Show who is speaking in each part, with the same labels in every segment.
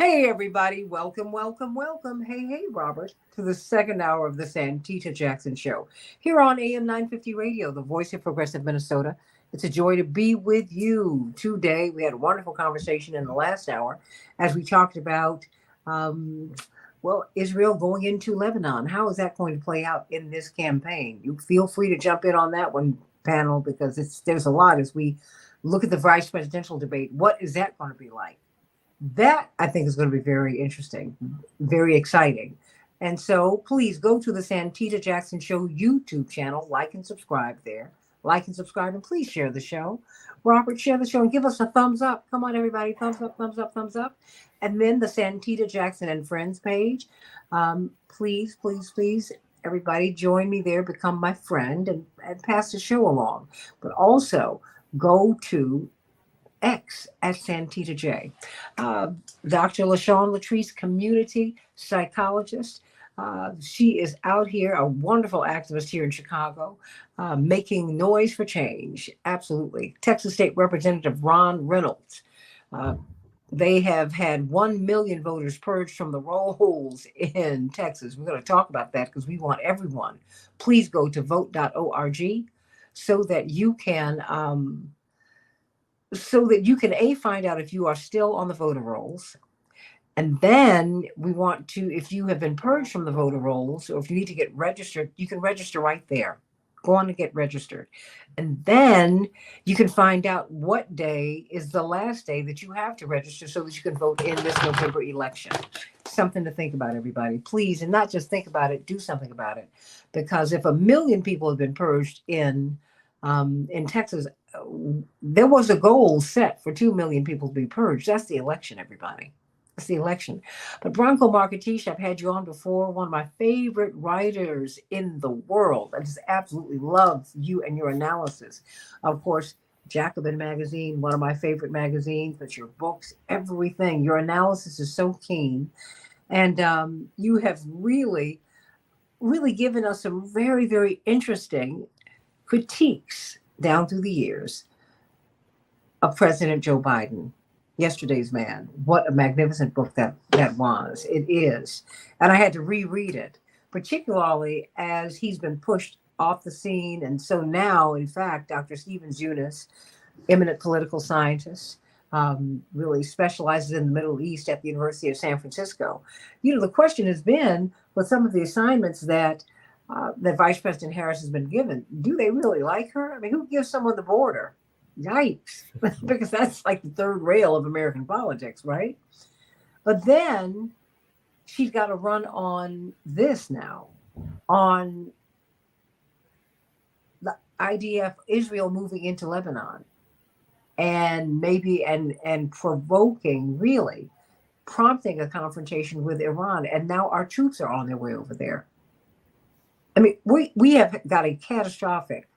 Speaker 1: Hey, everybody. Welcome, welcome, welcome. Hey, Robert, to the second hour of the Santita Jackson Show here on AM 950 Radio, the voice of progressive Minnesota. It's a joy to be with you today. We had a wonderful conversation in the last hour as we talked about, um, Israel going into Lebanon. How is that going to play out in this campaign? You feel free to jump in on that one, panel, because there's a lot as we look at the vice presidential debate. What is that going to be like? That I think is going to be very interesting, very exciting. And so please go to the Santita Jackson Show YouTube channel, like and subscribe there. Like and subscribe, and please share the show. Robert, share the show and give us a thumbs up. Come on, everybody, thumbs up, thumbs up, thumbs up. And then the Santita Jackson and Friends page. Please, please, please, everybody, join me there, become my friend, and pass the show along. But also go to X at Santita J. Dr. LaShawn Latrice, community psychologist. She is out here, a wonderful activist here in Chicago, making noise for change. Absolutely. Texas State Representative Ron Reynolds. Uh, they have had 1 million voters purged from the rolls in Texas. We're going to talk about that because we want everyone. Please go to vote.org so that you can find out if you are still on the voter rolls. And then we want to, if you have been purged from the voter rolls, or if you need to get registered, you can register right there. Go on and get registered. And then you can find out what day is the last day that you have to register so that you can vote in this November election. Something to think about, everybody. Please, and not just think about it, do something about it. Because if 1 million people have been purged in Texas, there was a goal set for 2 million people to be purged. That's the election, everybody. That's the election. But Bronco Marketish, I've had you on before, one of my favorite writers in the world. I just absolutely love you and your analysis. Of course, Jacobin Magazine, one of my favorite magazines, but your books, everything. Your analysis is so keen. And you have really, really given us some very, very interesting critiques down through the years of President Joe Biden. Yesterday's Man. What a magnificent book that was. It is. And I had to reread it, particularly as he's been pushed off the scene. And so now, in fact, Dr. Stevens Eunice, eminent political scientist, really specializes in the Middle East at the University of San Francisco. The question has been with some of the assignments that Vice President Harris has been given, do they really like her? I mean, who gives someone the border? Yikes. Because that's like the third rail of American politics, right? But then she's got to run on this now, on the idea of Israel moving into Lebanon and maybe and provoking, really prompting a confrontation with Iran. And now our troops are on their way over there. I mean, we have got a catastrophic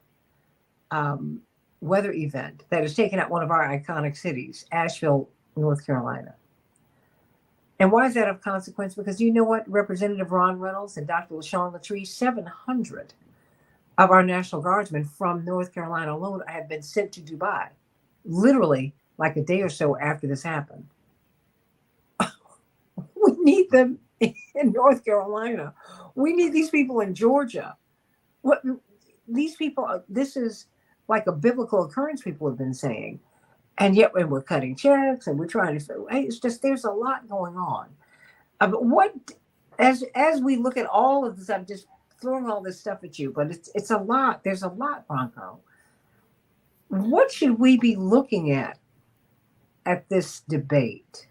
Speaker 1: weather event that has taken out one of our iconic cities, Asheville, North Carolina. And why is that of consequence? Because you know what? Representative Ron Reynolds and Dr. LaShawn Latrice, 700 of our National Guardsmen from North Carolina alone have been sent to Dubai, literally like a day or so after this happened. We need them in North Carolina. We need these people in Georgia. What these people, this is like a biblical occurrence, people have been saying. And yet when we're cutting checks and we're trying to say, hey, it's just, there's a lot going on. But what, as we look at all of this, I'm just throwing all this stuff at you, but it's a lot. There's a lot, Bronco. What should we be looking at this debate?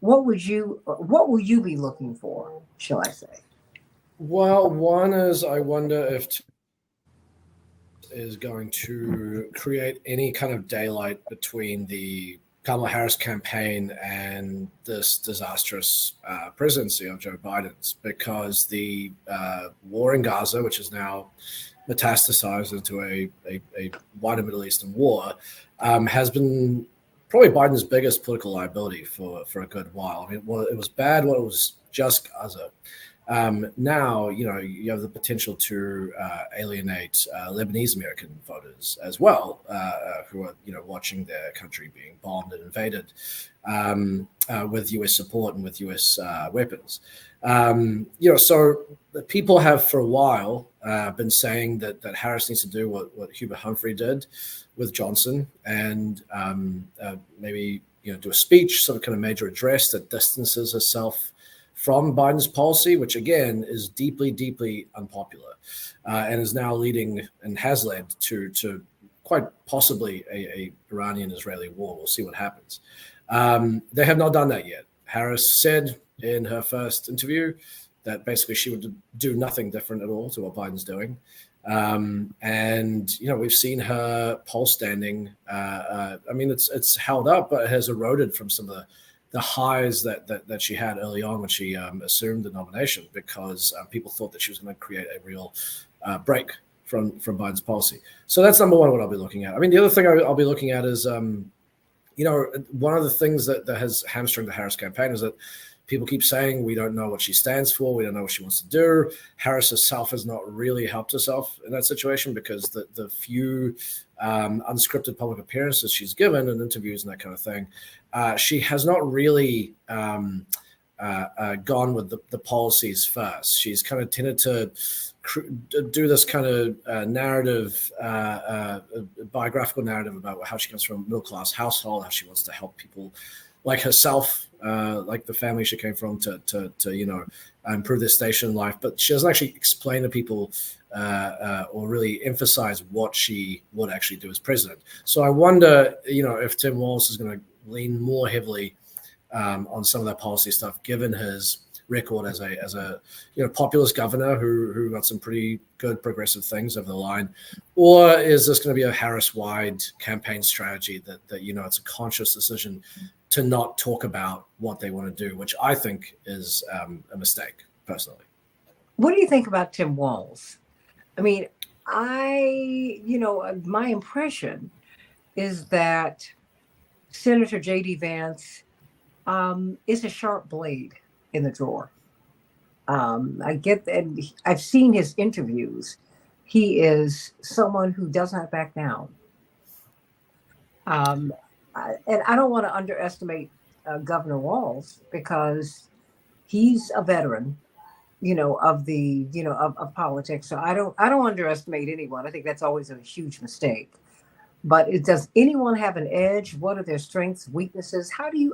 Speaker 1: What will you be looking for, shall I say?
Speaker 2: Well, one is I wonder if is going to create any kind of daylight between the Kamala Harris campaign and this disastrous presidency of Joe Biden's, because the war in Gaza, which is now metastasized into a wider Middle Eastern war, has been probably Biden's biggest political liability for a good while. I mean, it was bad when it was just Gaza. Now, you have the potential to alienate Lebanese American voters as well, who are, watching their country being bombed and invaded. with U.S. support and with U.S. weapons. So the people have for a while been saying that Harris needs to do what Hubert Humphrey did with Johnson, and maybe do a speech, sort of kind of major address that distances herself from Biden's policy, which again is deeply, deeply unpopular, and is now leading and has led to quite possibly a Iranian-Israeli war. We'll see what happens. They have not done that yet. Harris said in her first interview that basically she would do nothing different at all to what Biden's doing. And we've seen her poll standing. It's held up, but it has eroded from some of the highs that she had early on when she assumed the nomination, because people thought that she was going to create a real break from Biden's policy. So that's number one, what I'll be looking at. I mean, the other thing I'll be looking at is, one of the things that has hamstringed the Harris campaign is that people keep saying we don't know what she stands for, we don't know what she wants to do. Harris herself has not really helped herself in that situation, because the few unscripted public appearances she's given and interviews and that kind of thing, she has not really gone with the policies first. She's kind of tended to do this kind of narrative, biographical narrative about how she comes from a middle-class household, how she wants to help people like herself, like the family she came from, to improve their station in life. But she doesn't actually explain to people or really emphasize what she would actually do as president. So I wonder, if Tim Walz is going to lean more heavily on some of that policy stuff, given his record as a populist governor who got some pretty good progressive things over the line, or is this going to be a Harris-wide campaign strategy that it's a conscious decision to not talk about what they want to do, which I think is a mistake, personally.
Speaker 1: What do you think about Tim Walz? I mean, my impression is that Senator J.D. Vance is a sharp blade in the drawer. I get that. I've seen his interviews. He is someone who does not back down. And I don't want to underestimate Governor Walz, because he's a veteran, of politics. So I don't underestimate anyone. I think that's always a huge mistake. But does anyone have an edge? What are their strengths, weaknesses? How do you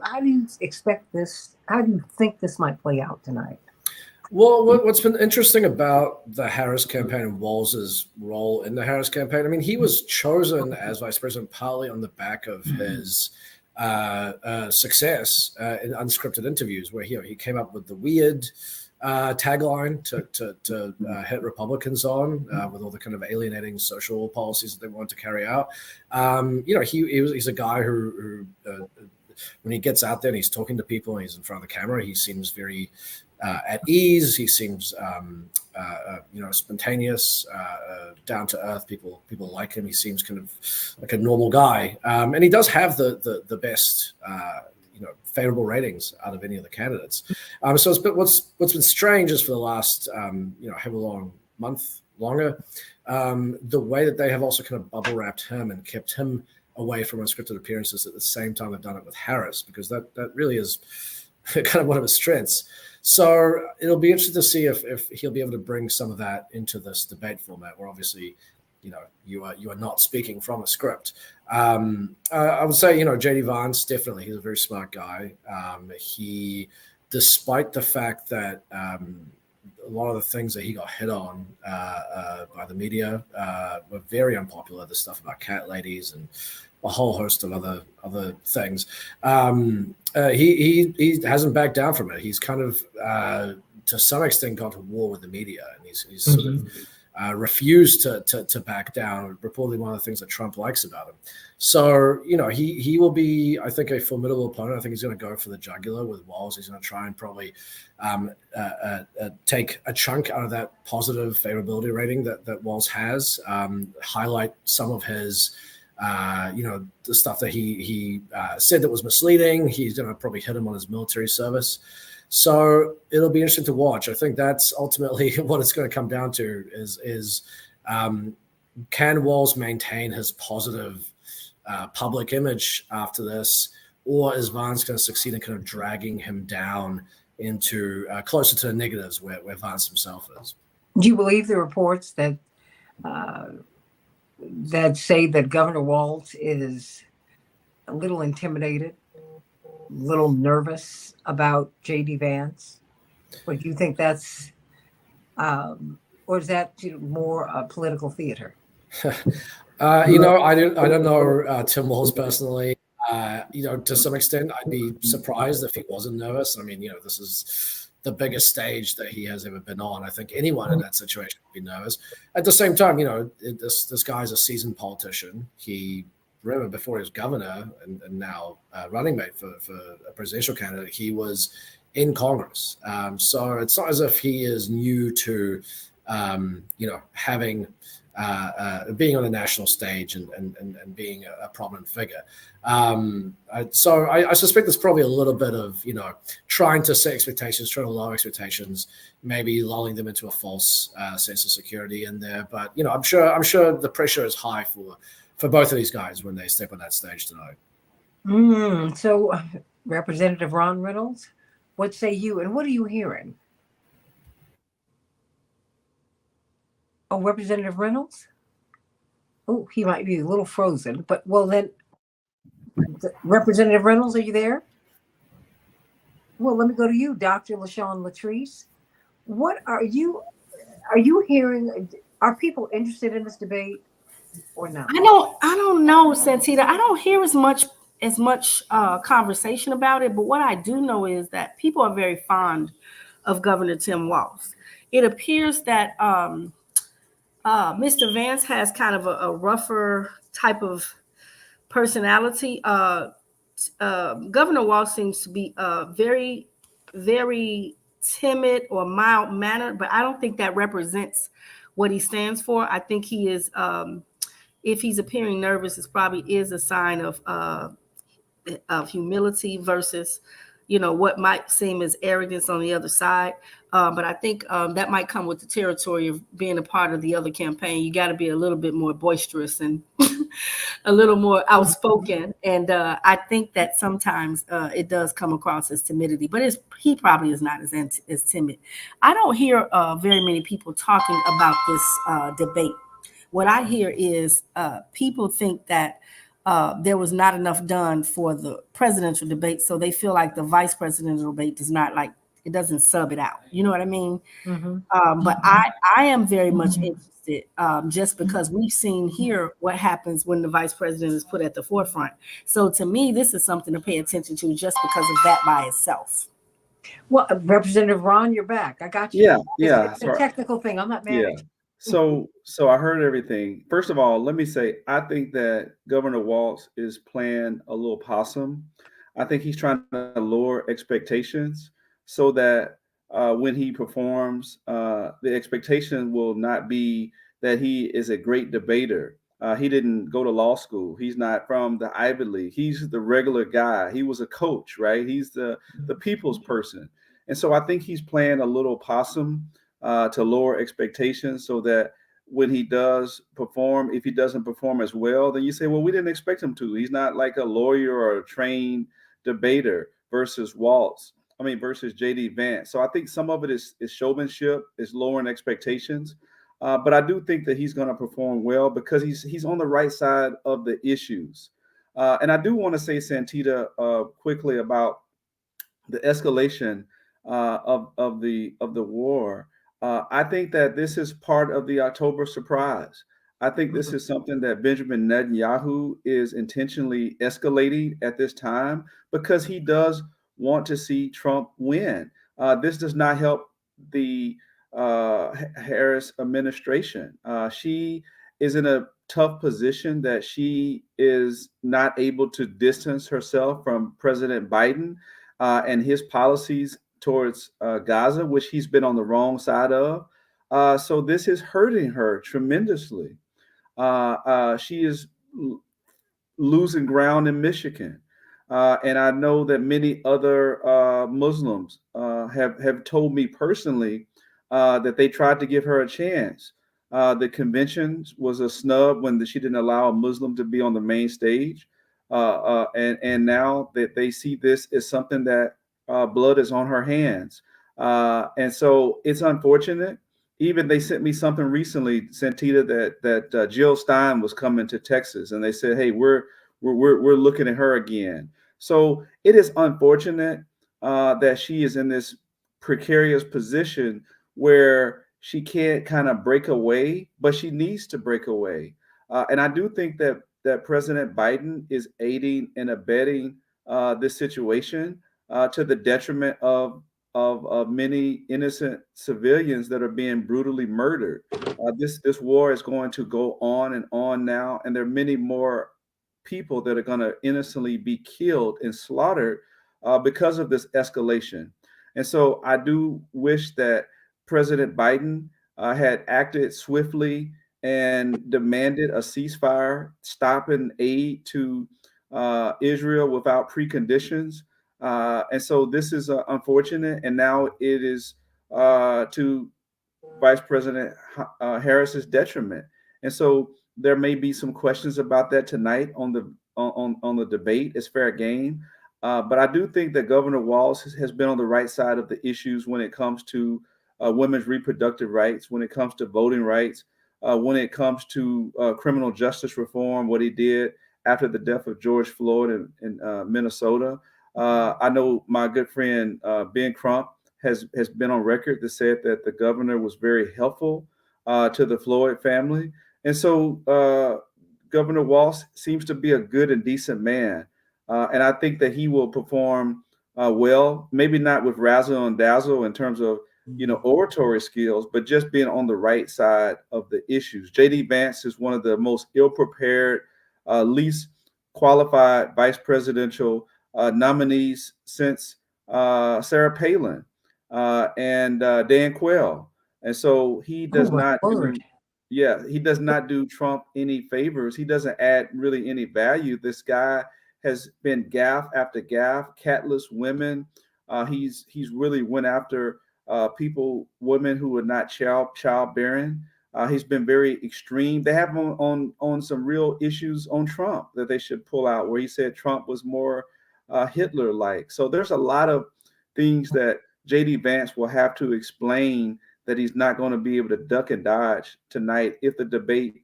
Speaker 1: expect this? How do you think this might play out tonight?
Speaker 2: Well, what's been interesting about the Harris campaign and Walz's role in the Harris campaign, I mean, he was chosen as vice president partly on the back of his success in unscripted interviews, where he came up with the weird tagline to hit Republicans on, with all the kind of alienating social policies that they wanted to carry out. He's a guy who when he gets out there and he's talking to people and he's in front of the camera, he seems very at ease. He seems spontaneous, down to earth. People like him. He seems kind of like a normal guy, and he does have the best favorable ratings out of any of the candidates. So what's been strange is for the last however long, month longer, the way that they have also kind of bubble wrapped him and kept him away from unscripted appearances at the same time they've done it with Harris, because that really is kind of one of his strengths. So it'll be interesting to see if he'll be able to bring some of that into this debate format, where obviously, you are not speaking from a script. I would say, J.D. Vance, definitely, he's a very smart guy. He, despite the fact that a lot of the things that he got hit on by the media were very unpopular, the stuff about cat ladies and a whole host of other things, he hasn't backed down from it. He's kind of, to some extent, gone to war with the media, and he's sort of refused to back down. Reportedly, one of the things that Trump likes about him. So, he will be, I think, a formidable opponent. I think he's going to go for the jugular with Walz. He's going to try and probably take a chunk out of that positive favorability rating that Walz has, highlight some of his the stuff that he said that was misleading. He's going to probably hit him on his military service. So it'll be interesting to watch. I think that's ultimately what it's going to come down to is can Walz maintain his positive public image after this, or is Vance going to succeed in kind of dragging him down into closer to the negatives where Vance himself is?
Speaker 1: Do you believe the reports uh, that say that Governor Walz is a little intimidated, a little nervous about J.D. Vance? Or do you think that's, or is that more political theater?
Speaker 2: I don't know Tim Walz personally. To some extent, I'd be surprised if he wasn't nervous. I mean, this is the biggest stage that he has ever been on. I think anyone in that situation would be nervous. At the same time, this guy's a seasoned politician. He remember before he was governor and now running mate for a presidential candidate, he was in Congress. So it's not as if he is new to having being on the national stage and being a prominent figure. So I suspect there's probably a little bit of, trying to set expectations, trying to lower expectations, maybe lulling them into a false sense of security in there. But, I'm sure the pressure is high for both of these guys when they step on that stage tonight.
Speaker 1: So, Representative Ron Reynolds, what say you? And what are you hearing? Oh, Representative Reynolds? Oh, he might be a little frozen, but well then, Representative Reynolds, are you there? Well, let me go to you, Dr. LaShawn Latrice. What are you hearing? Are people interested in this debate or not?
Speaker 3: I don't know, Santita. I don't hear as much conversation about it, but what I do know is that people are very fond of Governor Tim Walz. It appears that Mr. Vance has kind of a rougher type of personality. Governor Walz seems to be very, very timid or mild mannered, but I don't think that represents what he stands for. I think he is, if he's appearing nervous, it probably is a sign of humility versus, what might seem as arrogance on the other side. But I think that might come with the territory of being a part of the other campaign. You got to be a little bit more boisterous and a little more outspoken. And I think that sometimes it does come across as timidity, but he probably is not as timid. I don't hear very many people talking about this debate. What I hear is people think that there was not enough done for the presidential debate, so they feel like the vice presidential debate it doesn't sub it out. You know what I mean?
Speaker 1: Mm-hmm.
Speaker 3: But I am very much interested, just because we've seen here what happens when the vice president is put at the forefront. So to me, this is something to pay attention to just because of that by itself.
Speaker 1: Well, Representative Ron, you're back. I got you.
Speaker 4: Yeah.
Speaker 1: It's a technical thing. I'm not mad at you.
Speaker 4: So I heard everything. First of all, let me say, I think that Governor Walz is playing a little possum. I think he's trying to lower expectations so that when he performs, the expectation will not be that he is a great debater. He didn't go to law school. He's not from the Ivy League. He's the regular guy. He was a coach, right? He's the people's person. And so I think he's playing a little possum to lower expectations so that when he does perform, if he doesn't perform as well, then you say, well, we didn't expect him to. He's not like a lawyer or a trained debater versus J.D. Vance. So I think some of it is showmanship, is lowering expectations. But I do think that he's going to perform well because he's on the right side of the issues. And I do want to say, Santita, quickly about the escalation of the war. I think that this is part of the October surprise. I think this is something that Benjamin Netanyahu is intentionally escalating at this time because he does want to see Trump win. This does not help the Harris administration. She is in a tough position that she is not able to distance herself from President Biden and his policies towards Gaza, which he's been on the wrong side of. So this is hurting her tremendously. She is losing ground in Michigan. And I know that many other Muslims have told me personally that they tried to give her a chance. The convention was a snub when she didn't allow a Muslim to be on the main stage. and now that they see this as something that blood is on her hands, and so it's unfortunate. Even they sent me something recently, Santita, that Jill Stein was coming to Texas, and they said, "Hey, we're looking at her again." So it is unfortunate that she is in this precarious position where she can't kind of break away, but she needs to break away. And I do think that President Biden is aiding and abetting this situation to the detriment of many innocent civilians that are being brutally murdered. This war is going to go on and on now, and there are many more people that are going to innocently be killed and slaughtered because of this escalation. And so I do wish that President Biden had acted swiftly and demanded a ceasefire, stopping aid to Israel without preconditions. And so this is unfortunate. And now it is to Vice President Harris's detriment. And so there may be some questions about that tonight on the debate. It's fair game. But I do think that Governor Walz has been on the right side of the issues when it comes to women's reproductive rights, when it comes to voting rights, when it comes to criminal justice reform, what he did after the death of George Floyd in Minnesota. I know my good friend Ben Crump has been on record that said that the governor was very helpful to the Floyd family. And so Governor Walz seems to be a good and decent man. And I think that he will perform well, maybe not with razzle and dazzle in terms of, oratory skills, but just being on the right side of the issues. J.D. Vance is one of the most ill-prepared, least qualified vice presidential nominees since Sarah Palin and Dan Quayle. And so he does not do, he does not do Trump any favors. He doesn't add really any value. This guy has been gaffe after gaffe, catless women. He's really went after women who are not childbearing. He's been very extreme. They have him on some real issues on Trump that they should pull out, where he said Trump was more Hitler-like. So there's a lot of things that J.D. Vance will have to explain that he's not going to be able to duck and dodge tonight if the debate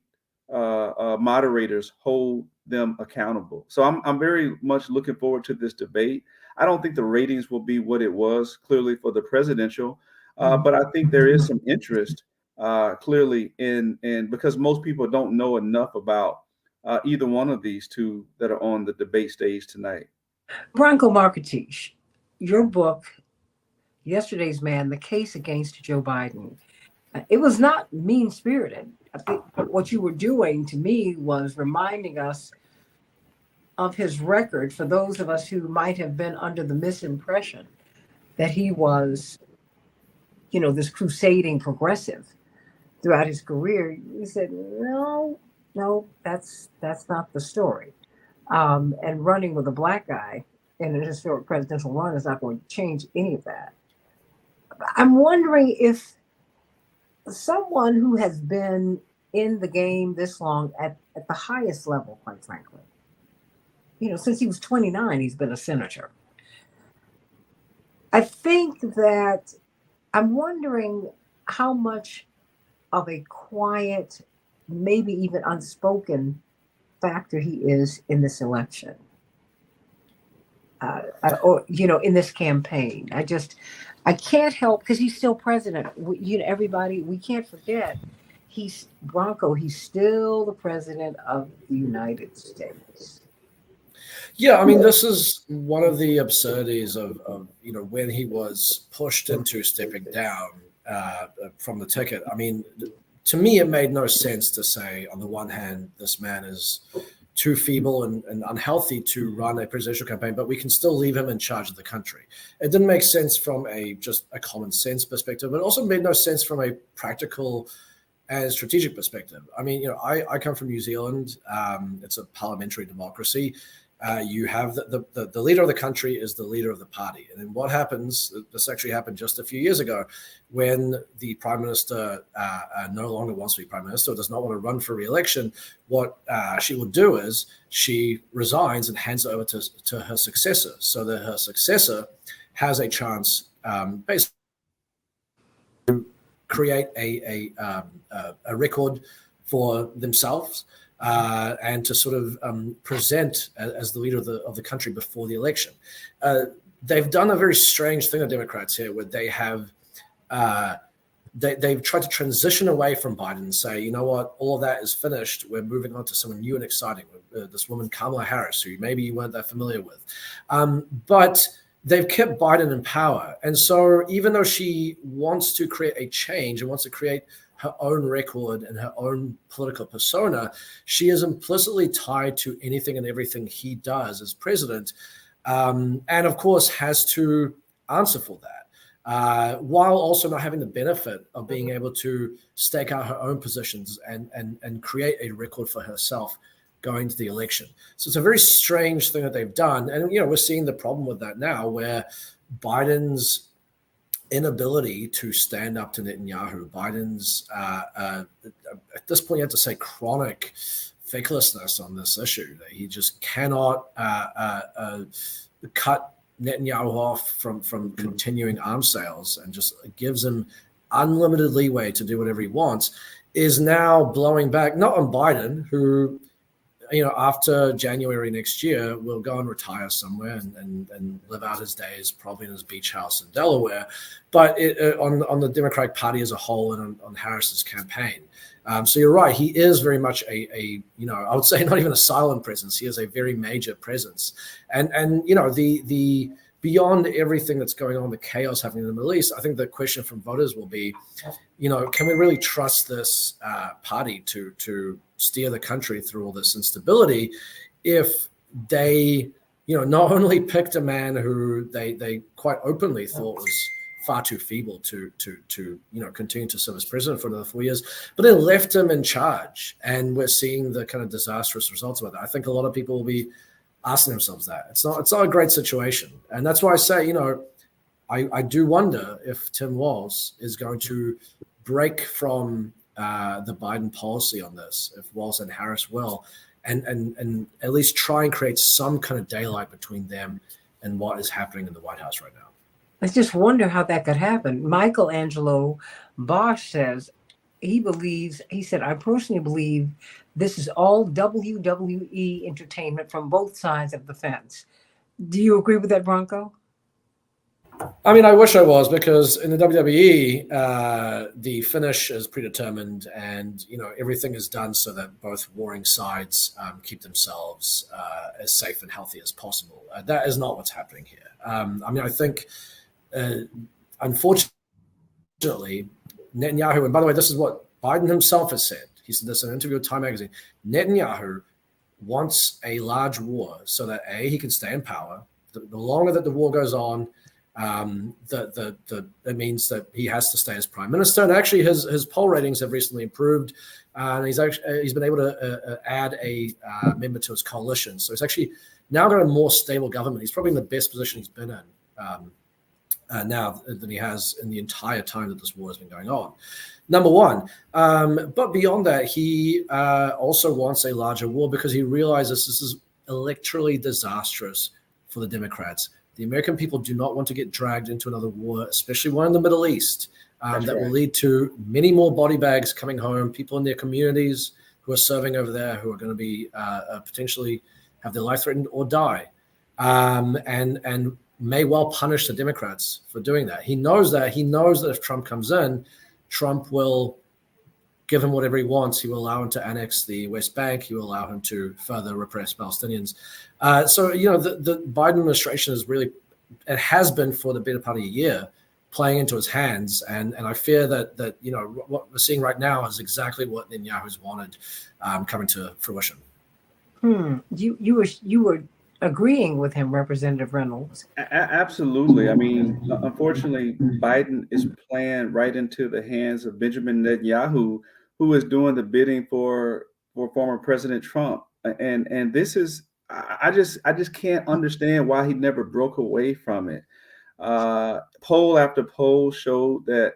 Speaker 4: moderators hold them accountable. So I'm very much looking forward to this debate. I don't think the ratings will be what it was clearly for the presidential, but I think there is some interest clearly in because most people don't know enough about either one of these two that are on the debate stage tonight.
Speaker 1: Branko Marketich, your book, Yesterday's Man, The Case Against Joe Biden, it was not mean-spirited. I think what you were doing to me was reminding us of his record for those of us who might have been under the misimpression that he was, this crusading progressive throughout his career. He said, no, that's not the story. And running with a black guy in an historic presidential run is not going to change any of that. I'm wondering if someone who has been in the game this long at the highest level, quite frankly, since he was 29, he's been a senator. I think that I'm wondering how much of a quiet, maybe even unspoken factor he is in this election. Or in this campaign. I can't help, because he's still president. Everybody, we can't forget, he's still the president of the United States.
Speaker 2: Yeah, I mean, this is one of the absurdities of when he was pushed into stepping down from the ticket. I mean, to me, it made no sense to say, on the one hand, this man is too feeble and unhealthy to run a presidential campaign, but we can still leave him in charge of the country. It didn't make sense from just a common sense perspective, but it also made no sense from a practical and strategic perspective. I mean, I come from New Zealand. It's a parliamentary democracy. You have the leader of the country is the leader of the party. And then what happens, this actually happened just a few years ago, when the prime minister no longer wants to be prime minister, does not want to run for re-election, what she will do is she resigns and hands it over to her successor, so that her successor has a chance basically to create a record for themselves and to sort of present as the leader of the country before the election. They've done a very strange thing, the Democrats here, where they have they've tried to transition away from Biden and say, you know what, all of that is finished. We're moving on to someone new and exciting. This woman, Kamala Harris, who maybe you weren't that familiar with. But they've kept Biden in power. And so even though she wants to create a change and wants to create her own record and her own political persona, she is implicitly tied to anything and everything he does as president, and of course has to answer for that, while also not having the benefit of being able to stake out her own positions and create a record for herself going to the election. So it's a very strange thing that they've done. And, we're seeing the problem with that now, where Biden's inability to stand up to Netanyahu, Biden's, at this point, you have to say chronic faithlessness on this issue, that he just cannot cut Netanyahu off from continuing arms sales and just gives him unlimited leeway to do whatever he wants, is now blowing back, not on Biden, who, after January next year, will go and retire somewhere and live out his days, probably in his beach house in Delaware, but on the Democratic Party as a whole and on Harris's campaign. So you're right. He is very much I would say not even a silent presence. He is a very major presence. And the beyond everything that's going on, the chaos happening in the Middle East, I think the question from voters will be, can we really trust this party to steer the country through all this instability if they, not only picked a man who they quite openly thought was far too feeble to continue to serve as president for another 4 years, but then left him in charge. And we're seeing the kind of disastrous results of that. I think a lot of people will be asking themselves that. It's not a great situation. And that's why I say, I do wonder if Tim Walz is going to break from the Biden policy on this, if Walz and Harris will, and at least try and create some kind of daylight between them and what is happening in the White House right now.
Speaker 1: I just wonder how that could happen. Michelangelo Bosch says he said, I personally believe this is all WWE entertainment from both sides of the fence. Do you agree with that, Bronco?
Speaker 2: I mean, I wish I was, because in the WWE, the finish is predetermined, and everything is done so that both warring sides keep themselves as safe and healthy as possible. That is not what's happening here. I think, unfortunately, Netanyahu, and by the way, this is what Biden himself has said. He said this in an interview with Time Magazine. Netanyahu wants a large war so that he can stay in power. The longer that the war goes on, that means that he has to stay as prime minister. And actually, his poll ratings have recently improved, and he's been able to add a member to his coalition. So he's actually now got a more stable government. He's probably in the best position he's been in now than he has in the entire time that this war has been going on. Number one. But beyond that, he also wants a larger war because he realizes this is electorally disastrous for the Democrats. The American people do not want to get dragged into another war, especially one in the Middle East, that will lead to many more body bags coming home, people in their communities who are serving over there who are going to be potentially have their life threatened or die, and may well punish the Democrats for doing that. He knows that. He knows that if Trump comes in, Trump will give him whatever he wants. He will allow him to annex the West Bank. He will allow him to further repress Palestinians. So the Biden administration is really, it has been for the better part of a year, playing into his hands. And I fear that what we're seeing right now is exactly what Netanyahu's wanted coming to fruition.
Speaker 1: You were agreeing with him, Representative Reynolds.
Speaker 4: Absolutely. I mean, unfortunately, Biden is playing right into the hands of Benjamin Netanyahu, who is doing the bidding for former President Trump. And this is, I just can't understand why he never broke away from it. Poll after poll showed that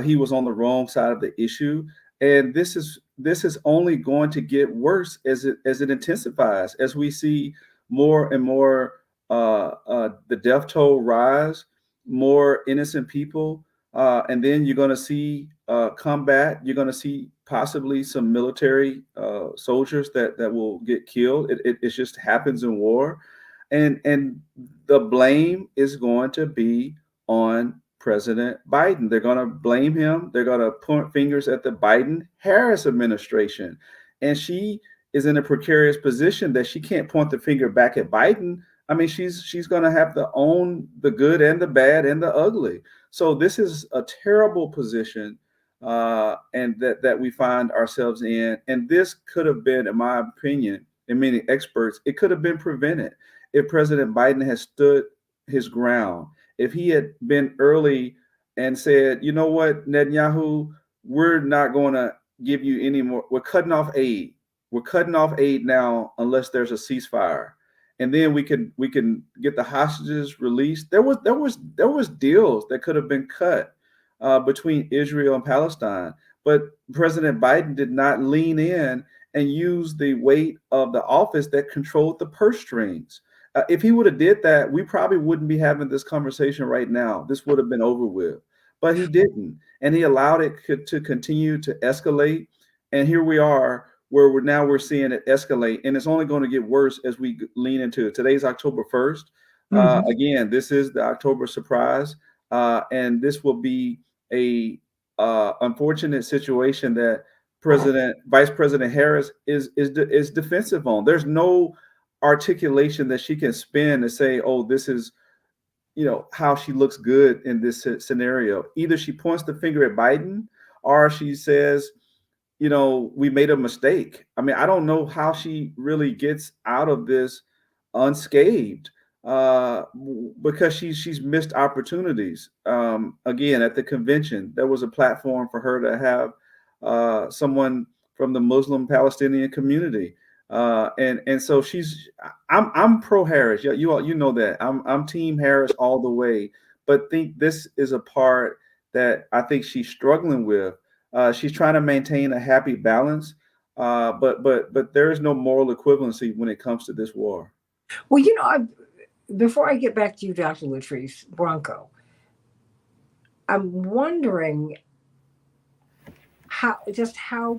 Speaker 4: he was on the wrong side of the issue, and this is only going to get worse as it intensifies, as we see more and more the death toll rise, more innocent people, and then you're going to see combat. You're going to see possibly some military soldiers that will get killed. It just happens in war, and the blame is going to be on President Biden. They're going to blame him. They're going to point fingers at the Biden-Harris administration, and she is in a precarious position that she can't point the finger back at Biden. I mean, she's going to have to own the good and the bad and the ugly. So this is a terrible position, and that we find ourselves in. And this could have been, in my opinion, and many experts, it could have been prevented if President Biden had stood his ground, if he had been early and said, you know what, Netanyahu, we're not going to give you any more. We're cutting off aid. We're cutting off aid now unless there's a ceasefire, and then we can get the hostages released. There was deals that could have been cut between Israel and Palestine, but President Biden did not lean in and use the weight of the office that controlled the purse strings. If he would have did that, we probably wouldn't be having this conversation right now. This would have been over with, but he didn't, and he allowed it to continue to escalate. And here we are, where we're seeing it escalate, and it's only going to get worse as we lean into it. Today's October 1st. Again, this is the October surprise, and this will be a unfortunate situation that Vice President Harris is defensive on. There's no articulation that she can spin to say, oh, this is, how she looks good in this scenario. Either she points the finger at Biden, or she says, we made a mistake. I mean, I don't know how she really gets out of this unscathed, because she's missed opportunities. Again, at the convention, there was a platform for her to have someone from the Muslim Palestinian community. And so I'm pro Harris. Yeah, you know that I'm team Harris all the way, but think this is a part that I think she's struggling with. She's trying to maintain a happy balance, but there is no moral equivalency when it comes to this war.
Speaker 1: Well, before I get back to you, Dr. Latrice Bronco, I'm wondering how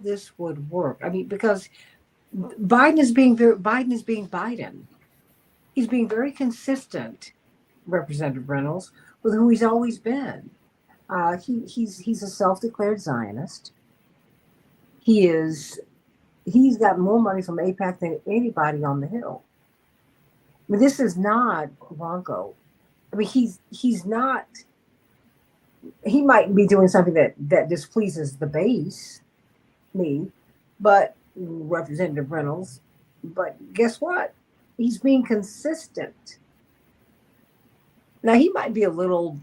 Speaker 1: this would work. I mean, because Biden is being Biden. He's being very consistent, Representative Reynolds, with who he's always been. He's a self-declared Zionist. He's got more money from AIPAC than anybody on the Hill. I mean, this is not Bronco. I mean, he's not. He might be doing something that displeases the base, me, but Representative Reynolds. But guess what? He's being consistent. Now he might be a little,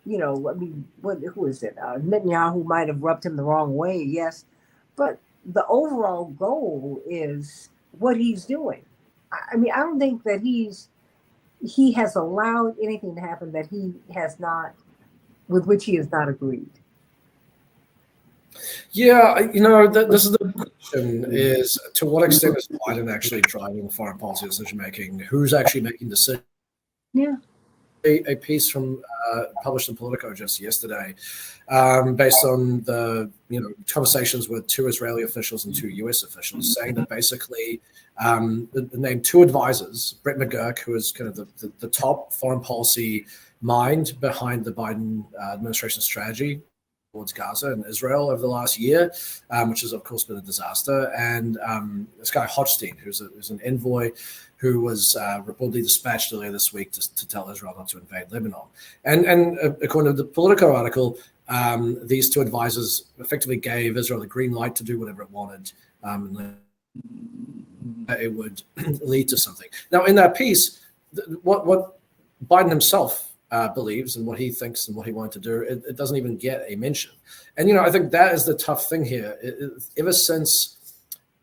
Speaker 1: I mean, who is it? Netanyahu might have rubbed him the wrong way, yes, but the overall goal is what he's doing. I mean, I don't think that he has allowed anything to happen that he has not, with which he has not agreed.
Speaker 2: Yeah, this is the question: is to what extent is Biden actually driving foreign policy decision making? Who's actually making decisions?
Speaker 1: Yeah.
Speaker 2: A piece from published in Politico just yesterday, based on the conversations with 2 Israeli officials and 2 U.S. officials, saying that basically named 2 advisors, Brett McGurk, who is kind of the top foreign policy mind behind the Biden administration strategy towards Gaza and Israel over the last year, which has of course been a disaster, and this guy Hochstein, who's an envoy who was reportedly dispatched earlier this week to tell Israel not to invade Lebanon. And according to the Politico article, these 2 advisors effectively gave Israel the green light to do whatever it wanted, and it would lead to something. Now, in that piece, what Biden himself believes and what he thinks and what he wanted to do, it doesn't even get a mention. And, I think that is the tough thing here. Ever since,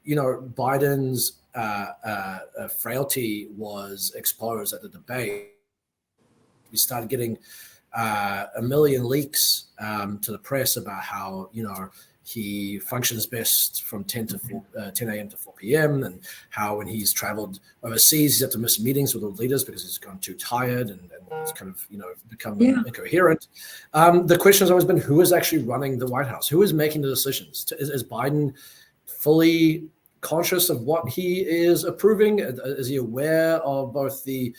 Speaker 2: Biden's frailty was exposed at the debate, we started getting a million leaks to the press about how, he functions best from 10 a.m. to 4 p.m. and how when he's traveled overseas, he's had to miss meetings with all leaders because he's gone too tired and he's kind of, become incoherent. The question has always been, who is actually running the White House? Who is making the decisions? Is Biden fully conscious of what he is approving? Is he aware of both the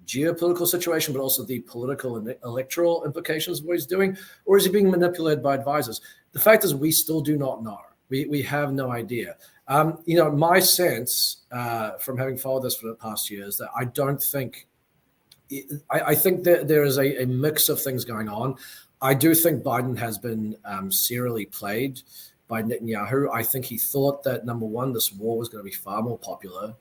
Speaker 2: geopolitical situation, but also the political and electoral implications of what he's doing? Or is he being manipulated by advisors? The fact is, we still do not know. We have no idea. My sense from having followed this for the past year is that I don't think, I think that there is a mix of things going on. I do think Biden has been serially played by Netanyahu. I think he thought that, number one, this war was going to be far more popular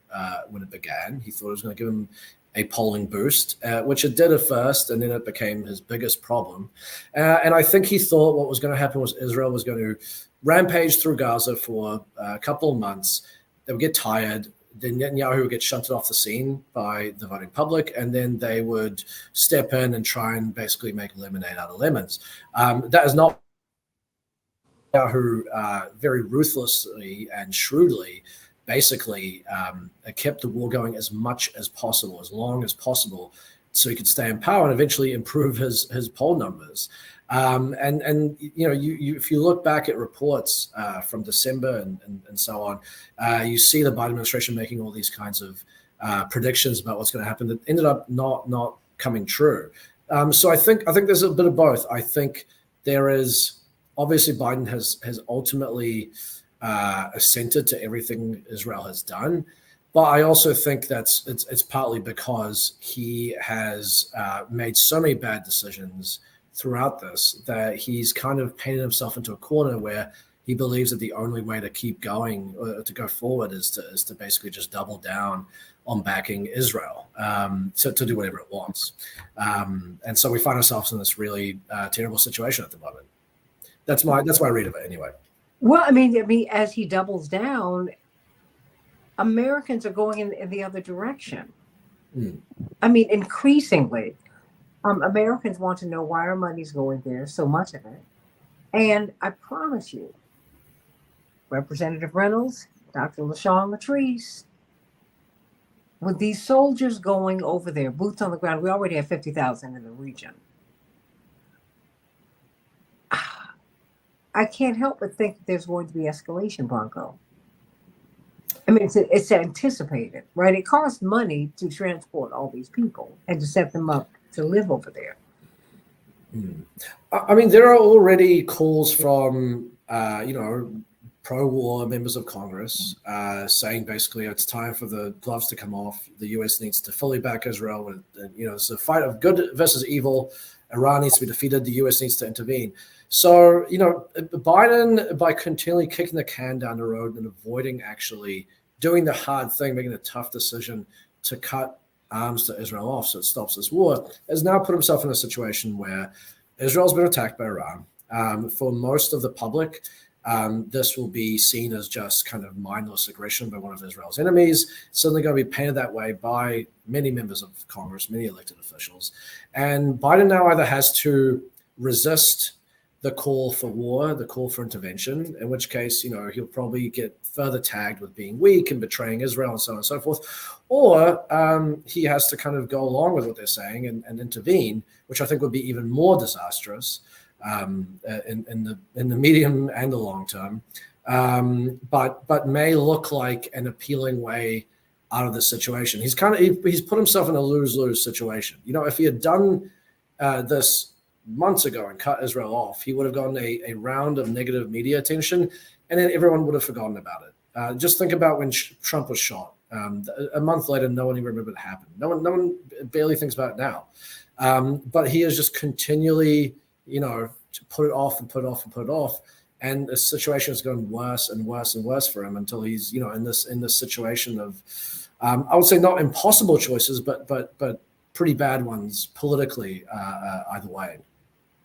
Speaker 2: when it began. He thought it was going to give him a polling boost, which it did at first, and then it became his biggest problem. And I think he thought what was going to happen was Israel was going to rampage through Gaza for a couple of months. They would get tired. Then Netanyahu would get shunted off the scene by the voting public, and then they would step in and try and basically make lemonade out of lemons. That is not who very ruthlessly and shrewdly basically kept the war going as much as possible, as long as possible, so he could stay in power and eventually improve his poll numbers. If you look back at reports from December and so on, you see the Biden administration making all these kinds of predictions about what's going to happen that ended up not coming true. So I think there's a bit of both. I think there is, obviously Biden has ultimately assented to everything Israel has done, but I also think it's partly because he has made so many bad decisions throughout this that he's kind of painted himself into a corner where he believes that the only way to keep going or to go forward is to basically just double down on backing Israel, to do whatever it wants. And so we find ourselves in this really terrible situation at the moment. That's my read of it anyway.
Speaker 1: Well, I mean, as he doubles down, Americans are going in the other direction. I mean, increasingly, Americans want to know why our money's going there, so much of it. And I promise you, Representative Reynolds, Dr. LaShawn Latrice, with these soldiers going over there, boots on the ground, we already have 50,000 in the region. I can't help but think that there's going to be escalation, Bronco. I mean, it's anticipated, right? It costs money to transport all these people and to set them up to live over there.
Speaker 2: I mean, there are already calls from, pro-war members of Congress saying basically it's time for the gloves to come off. The U.S. needs to fully back Israel. It's a fight of good versus evil. Iran needs to be defeated. The U.S. needs to intervene. So, Biden, by continually kicking the can down the road and avoiding actually doing the hard thing, making a tough decision to cut arms to Israel off so it stops this war, has now put himself in a situation where Israel's been attacked by Iran. For most of the public, this will be seen as just kind of mindless aggression by one of Israel's enemies. It's suddenly going to be painted that way by many members of Congress, many elected officials. And Biden now either has to resist the call for war, the call for intervention, in which case, he'll probably get further tagged with being weak and betraying Israel and so on and so forth. Or he has to kind of go along with what they're saying and intervene, which I think would be even more disastrous in the medium and the long term, but may look like an appealing way out of the situation. He's put himself in a lose-lose situation. If he had done this months ago and cut Israel off, he would have gotten a round of negative media attention, and then everyone would have forgotten about it. Just think about when Trump was shot. A month later, no one even remembered it happened. No one barely thinks about it now. But he is just continually, to put it off and put it off and put it off, and the situation has gotten worse and worse and worse for him until he's, in this situation of, I would say not impossible choices, but pretty bad ones politically either way.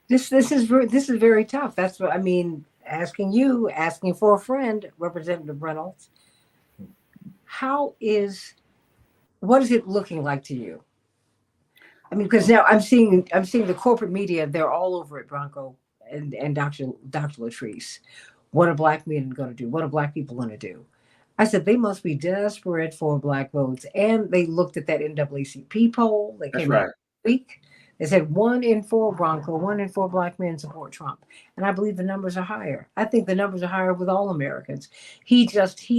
Speaker 1: This is very tough. That's what I mean. Asking for a friend, Representative Reynolds. what is it looking like to you? I mean, because now I'm seeing the corporate media, they're all over it, Bronco and Dr. Latrice. What are black men going to do? What are black people going to do? I said they must be desperate for black votes. And they looked at that NAACP poll that
Speaker 4: That's
Speaker 1: came out
Speaker 4: right.
Speaker 1: last week. They said 1 in 4 Bronco, 1 in 4 black men support Trump. And I believe the numbers are higher. I think the numbers are higher with all Americans. He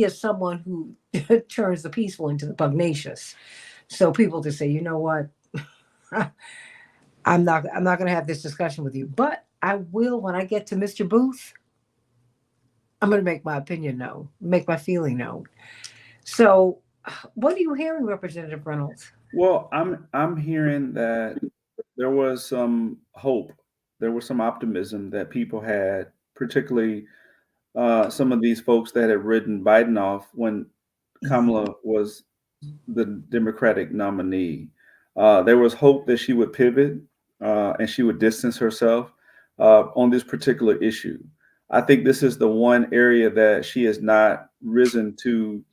Speaker 1: is someone who turns the peaceful into the pugnacious. So people just say, you know what? I'm not going to have this discussion with you, but I will when I get to Mr. Booth. I'm going to make my opinion known, make my feeling known. So, what are you hearing, Representative Reynolds?
Speaker 4: Well, I'm hearing that there was some hope, there was some optimism that people had, particularly some of these folks that had ridden Biden off when Kamala was the Democratic nominee. There was hope that she would pivot and she would distance herself on this particular issue. I think this is the one area that she has not risen to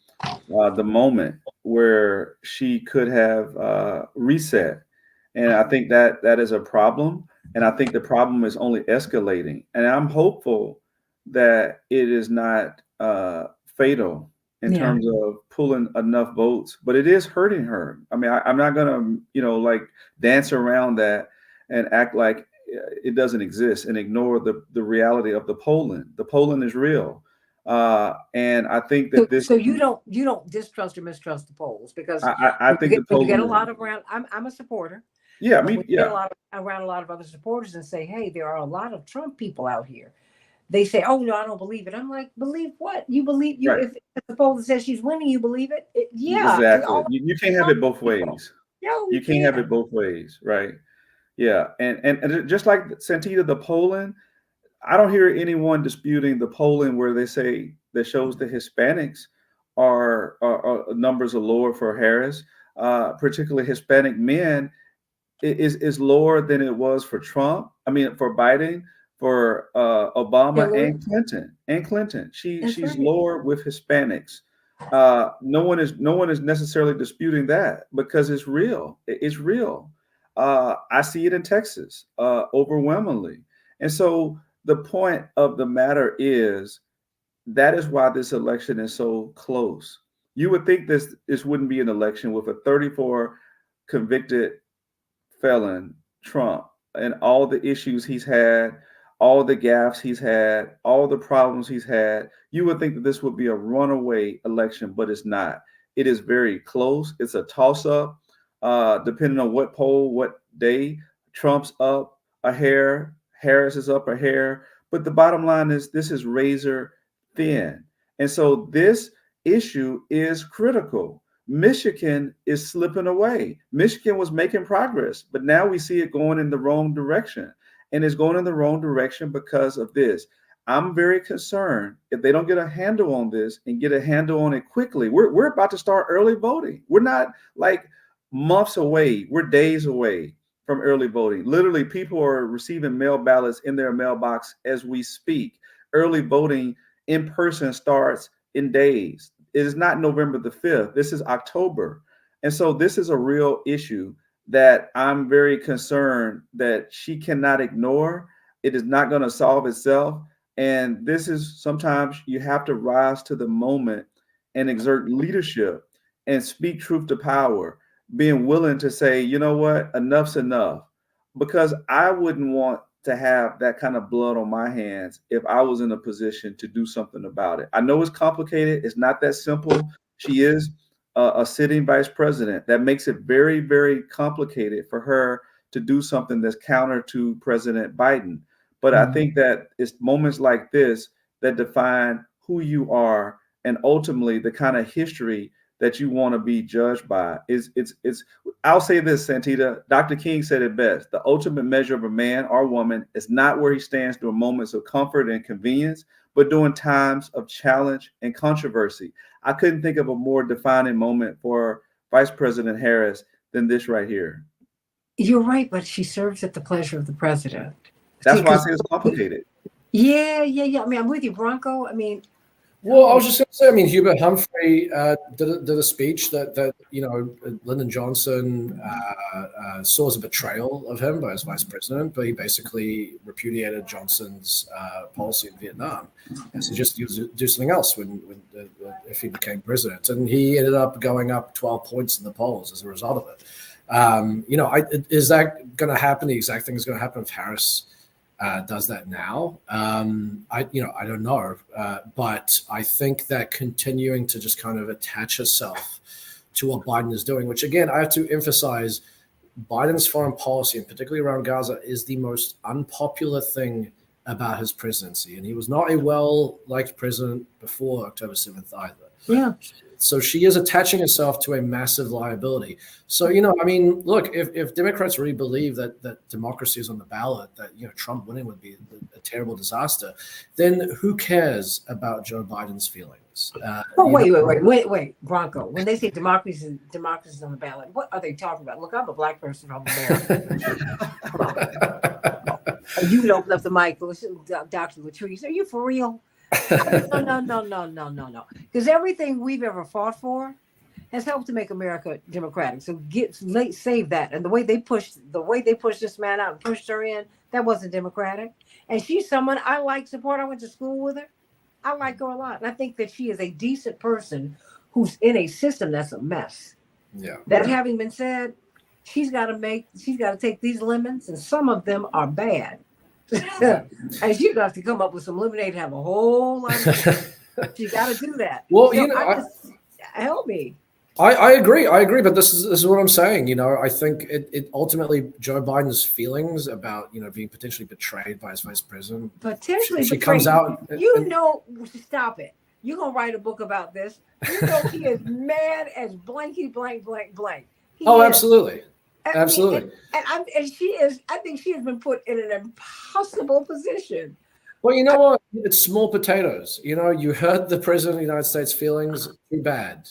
Speaker 4: the moment where she could have reset. And I think that that is a problem. And I think the problem is only escalating. And I'm hopeful that it is not fatal in
Speaker 1: Yeah.
Speaker 4: terms of pulling enough votes, but it is hurting her. I mean, I'm not going to, like dance around that and act like it doesn't exist and ignore the reality of the polling. The polling is real. And I think
Speaker 1: So,
Speaker 4: that this,
Speaker 1: so you don't distrust or mistrust the polls because
Speaker 4: I
Speaker 1: when you
Speaker 4: think
Speaker 1: get
Speaker 4: the
Speaker 1: when you get
Speaker 4: polling
Speaker 1: a
Speaker 4: is,
Speaker 1: lot of around, I'm a supporter,
Speaker 4: yeah,
Speaker 1: but when you get
Speaker 4: yeah,
Speaker 1: around a lot of other supporters and say, hey, there are a lot of Trump people out here. They say, oh no, I don't believe it. I'm like, believe what? You believe you
Speaker 4: right.
Speaker 1: if the poll that says she's winning, you believe it? Yeah,
Speaker 4: Exactly.
Speaker 1: all
Speaker 4: You can't have it both ways.
Speaker 1: no,
Speaker 4: You
Speaker 1: you
Speaker 4: can't have
Speaker 1: can't.
Speaker 4: it both ways, right? Yeah. And just like Santita, the polling, I don't hear anyone disputing the polling where they say that shows the Hispanics are numbers are lower for Harris, particularly Hispanic men is lower than it was for Trump. I mean, for Biden, for Obama
Speaker 1: Hillary,
Speaker 4: and Clinton. And Clinton,
Speaker 1: that's
Speaker 4: she's
Speaker 1: right.
Speaker 4: lower with Hispanics. No one is necessarily disputing that because it's real. It's real. I see it in Texas overwhelmingly. And so the point of the matter is that is why this election is so close. You would think this wouldn't be an election with a 34 convicted felon, Trump, and all the issues he's had, all the gaffes he's had, all the problems he's had, you would think that this would be a runaway election, but it's not. It is very close. It's a toss up, depending on what poll, what day. Trump's up a hair, Harris is up a hair. But the bottom line is this is razor thin. And so this issue is critical. Michigan is slipping away. Michigan was making progress, but now we see it going in the wrong direction. And it's going in the wrong direction because of this. I'm very concerned if they don't get a handle on this and get a handle on it quickly. We're about to start early voting. We're not like months away, we're days away from early voting. Literally, people are receiving mail ballots in their mailbox as we speak. Early voting in person starts in days. It is not November the 5th. This is October. And so this is a real issue that I'm very concerned that she cannot ignore. It is not going to solve itself. And this is sometimes you have to rise to the moment and exert leadership and speak truth to power, being willing to say, you know what, enough's enough. Because I wouldn't want to have that kind of blood on my hands if I was in a position to do something about it. I know it's complicated. It's not that simple. She is a sitting vice president. That makes it very, very complicated for her to do something that's counter to President Biden. But I think that it's moments like this that define who you are and ultimately the kind of history that you want to be judged by. It's I'll say this, Santita. Dr. King said it best. The ultimate measure of a man or woman is not where he stands during moments of comfort and convenience, but during times of challenge and controversy. I couldn't think of a more defining moment for Vice President Harris than this right here.
Speaker 1: You're right, but she serves at the pleasure of the president. See,
Speaker 4: That's why I
Speaker 1: because
Speaker 4: say it's complicated.
Speaker 1: yeah. I mean, I'm with you, Bronco. I mean,
Speaker 2: Well, I was just going to say, I mean, Hubert Humphrey did a speech that Lyndon Johnson saw as a betrayal of him by his vice president, but he basically repudiated Johnson's policy in Vietnam and suggested he would do something else if he became president, and he ended up going up 12 points in the polls as a result of it. Is that going to happen? The exact thing is going to happen if Harris does that now. I don't know, but I think that continuing to just kind of attach herself to what Biden is doing, which again, I have to emphasize, Biden's foreign policy, and particularly around Gaza, is the most unpopular thing about his presidency. And he was not a well-liked president before October 7th either.
Speaker 1: Yeah.
Speaker 2: So she is attaching herself to a massive liability. So, look, if Democrats really believe that democracy is on the ballot, that, Trump winning would be a terrible disaster, then who cares about Joe Biden's feelings?
Speaker 1: Wait, Bronco. When they say democracy is on the ballot, what are they talking about? Look, I'm a black person from America. You open up the mic. Listen, Dr. Latrice, are you for real? No. Because everything we've ever fought for has helped to make America democratic. So save that. And the way they pushed this man out and pushed her in, that wasn't democratic. And she's someone I like, support. I went to school with her. I like her a lot. And I think that she is a decent person who's in a system that's a mess.
Speaker 2: Yeah.
Speaker 1: That having been said, she's got to take these lemons, and some of them are bad. And she got to come up with some lemonade, have a whole lot of she got to do that.
Speaker 2: Well,
Speaker 1: help me.
Speaker 2: I agree, but this is what I'm saying. I think it ultimately Joe Biden's feelings about being potentially betrayed by his vice president.
Speaker 1: Potentially,
Speaker 2: she comes out.
Speaker 1: Stop it. You're gonna write a book about this. He is mad as blanky blank.
Speaker 2: Absolutely. Absolutely.
Speaker 1: I think she has been put in an impossible position.
Speaker 2: Well, you know what? It's small potatoes. You hurt the president of the United States' feelings. Too bad.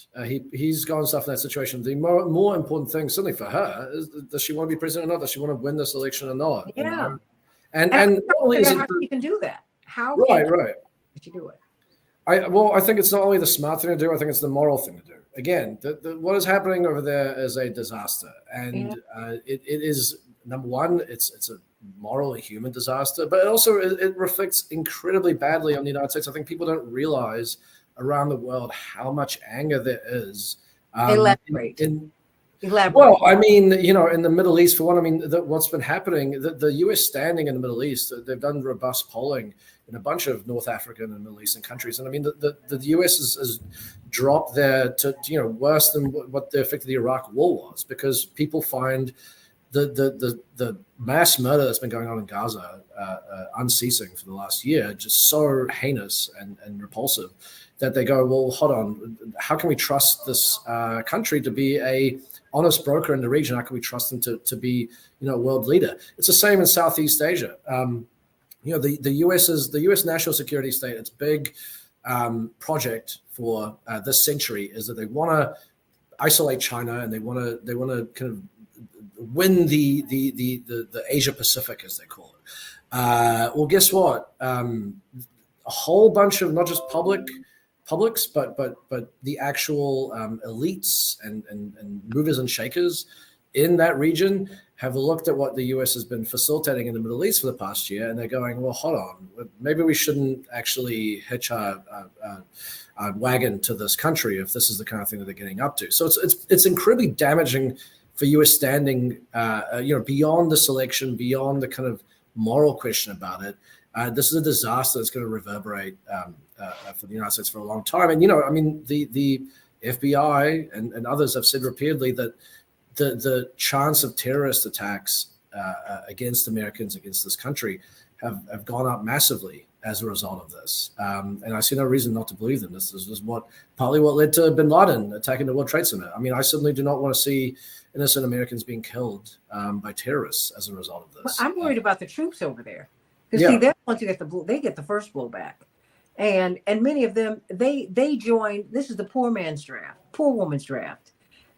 Speaker 2: He's gone stuff in that situation. The more important thing, certainly for her, is does she want to be president or not? Does she want to win this election or not?
Speaker 1: Yeah.
Speaker 2: And not only is it
Speaker 1: how she can do that. How
Speaker 2: right.
Speaker 1: Can she do it?
Speaker 2: I think it's not only the smart thing to do. I think it's the moral thing to do. Again, what is happening over there is a disaster, and it is, number one, it's a moral and human disaster, but also it reflects incredibly badly on the United States. I think people don't realize around the world how much anger there is.
Speaker 1: Elaborate.
Speaker 2: Well, I mean, in the Middle East, for one, what's been happening, the U.S. standing in the Middle East, they've done robust polling in a bunch of North African and Middle Eastern countries. And the U.S. has dropped there to, worse than what the effect of the Iraq war was, because people find the mass murder that's been going on in Gaza unceasing for the last year just so heinous and repulsive that they go, well, hold on, how can we trust this country to be a honest broker in the region? How can we trust them to be, a world leader? It's the same in Southeast Asia. The U.S. national security state, its big project for this century is that they want to isolate China, and they want to kind of win the Asia Pacific, as they call it. Well, guess what? A whole bunch of not just publics, but the actual elites and movers and shakers in that region have looked at what the U.S. has been facilitating in the Middle East for the past year, and they're going, well, hold on, maybe we shouldn't actually hitch our wagon to this country if this is the kind of thing that they're getting up to. So it's incredibly damaging for U.S. standing, beyond the selection, beyond the kind of moral question about it. This is a disaster that's going to reverberate for the United States for a long time. And, the FBI and others have said repeatedly that the chance of terrorist attacks against Americans, against this country, have gone up massively as a result of this. And I see no reason not to believe them. This is partly what led to bin Laden attacking the World Trade Center. I certainly do not want to see innocent Americans being killed by terrorists as a result of this.
Speaker 1: Well, I'm worried about the troops over there. Because see, they're once you get they get the first blowback. And many of them, they joined, this is the poor man's draft, poor woman's draft.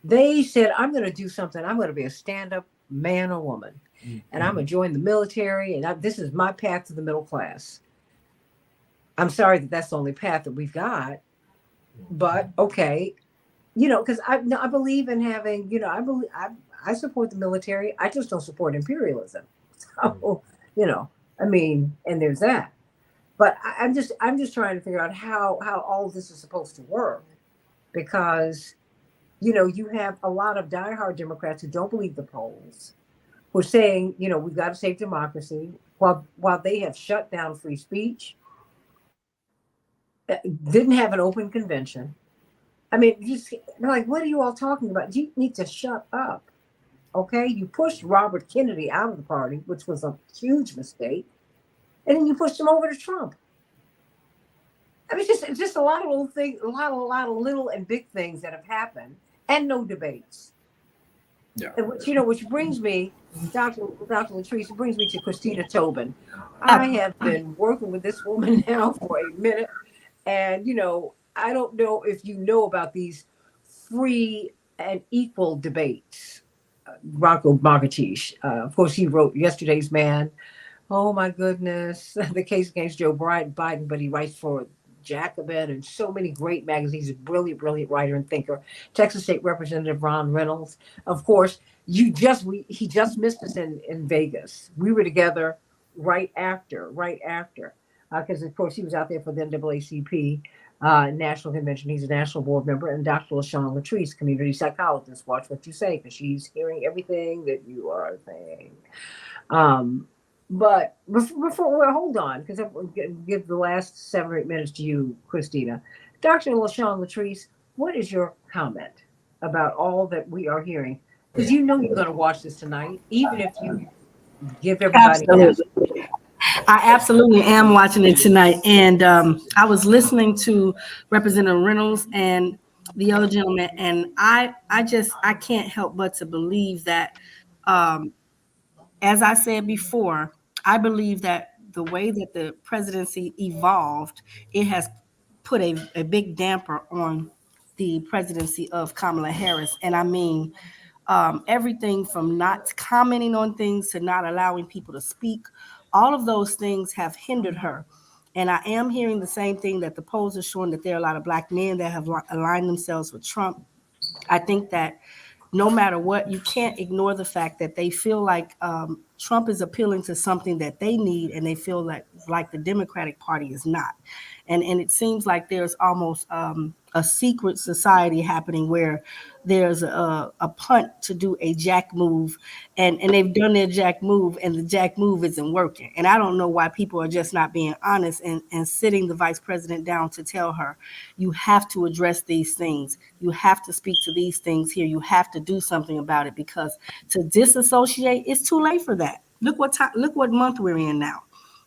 Speaker 1: They said, I'm going to do something. I'm going to be a stand-up man or woman. Mm-hmm. And I'm going to join the military. And this is my path to the middle class. I'm sorry that that's the only path that we've got, but okay, you know, because I no, I believe in having, you know, I support the military. I just don't support imperialism. So, you know, I mean, and there's that. But I'm just trying to figure out how all of this is supposed to work because you know you have a lot of diehard Democrats who don't believe the polls, who are saying you know we've got to save democracy while they have shut down free speech, didn't have an open convention. I mean, they're like, what are you all talking about? You need to shut up. Okay, you pushed Robert Kennedy out of the party, which was a huge mistake, and then you pushed him over to Trump. I mean, it's just a lot of little things, a lot of little and big things that have happened, and no debates.
Speaker 2: Yeah.
Speaker 1: And which you know, which brings me, Dr. Latrice, brings me to Christina Tobin. I have been working with this woman now for a minute, and you know, I don't know if you know about these free and equal debates. Rocco Margatish, of course, he wrote Yesterday's Man. Oh my goodness, the case against Joe Biden, but he writes for Jacobin and so many great magazines. He's a brilliant, brilliant writer and thinker. Texas State Representative Ron Reynolds, of course. He just missed us in Vegas. We were together right after, because of course he was out there for the NAACP national convention. He's a national board member, and Dr. LaShawn Latrice, community psychologist. Watch what you say, because she's hearing everything that you are saying. But before well, hold on, because I'll give the last 7 or 8 minutes to you, Christina. Dr. LaShawn Latrice, what is your comment about all that we are hearing? Because you know you're going to watch this tonight, even if you give everybody.
Speaker 3: Absolutely. I absolutely am watching it tonight. And I was listening to Representative Reynolds and the other gentleman, and I can't help but to believe that, as I said before, I believe that the way that the presidency evolved, it has put a big damper on the presidency of Kamala Harris. And I mean, everything from not commenting on things to not allowing people to speak, all of those things have hindered her. And I am hearing the same thing, that the polls are showing that there are a lot of Black men that have aligned themselves with Trump. I think that no matter what, you can't ignore the fact that they feel like Trump is appealing to something that they need, and they feel like the Democratic Party is not. And it seems like there's almost a secret society happening where there's a punt to do a jack move, and they've done their jack move, and the jack move isn't working. And I don't know why people are just not being honest and sitting the vice president down to tell her, you have to address these things. You have to speak to these things here. You have to do something about it, because to disassociate, it's too late for that. Look what month we're in now.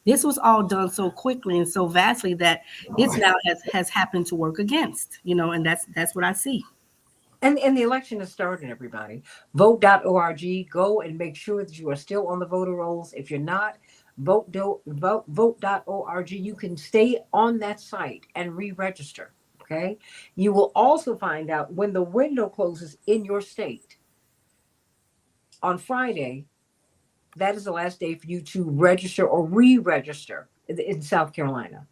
Speaker 3: This was all done so quickly and so vastly that it's now has happened to work against, and that's what I see.
Speaker 1: And the election has started, everybody. Vote.org. Go and make sure that you are still on the voter rolls. If you're not, vote.org. You can stay on that site and re-register. Okay. You will also find out when the window closes in your state on Friday. That is the last day for you to register or re-register in South Carolina.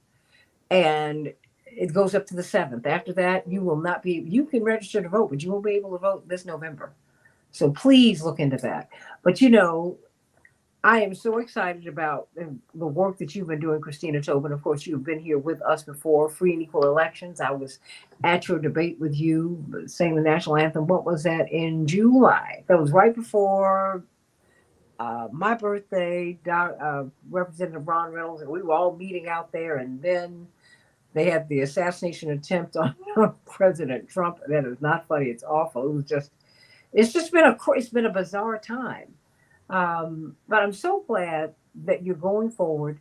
Speaker 1: And it goes up to the 7th. After that, you can register to vote, but you won't be able to vote this November. So please look into that. But I am so excited about the work that you've been doing, Christina Tobin. Of course, you've been here with us before, Free and Equal Elections. I was at your debate with you, saying the national anthem. What was that, in July? That was right before my birthday. Representative Ron Reynolds, and we were all meeting out there, and then they had the assassination attempt on President Trump. That is not funny. It's awful. It's been a bizarre time. But I'm so glad that you're going forward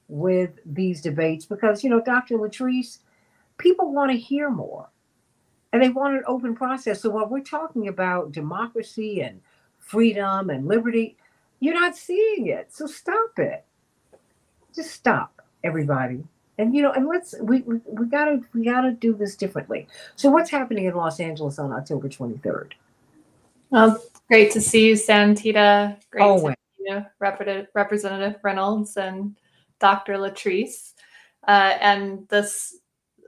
Speaker 1: with these debates, because, Dr. Latrice, people want to hear more, and they want an open process. So when we're talking about democracy and freedom and liberty, you're not seeing it. So stop it. Just stop, everybody. And we gotta do this differently. So what's happening in Los Angeles on October 23rd?
Speaker 5: Well, great to see you, Santita. Great
Speaker 1: Always.
Speaker 5: to see you, Representative Reynolds and Dr. Latrice. And this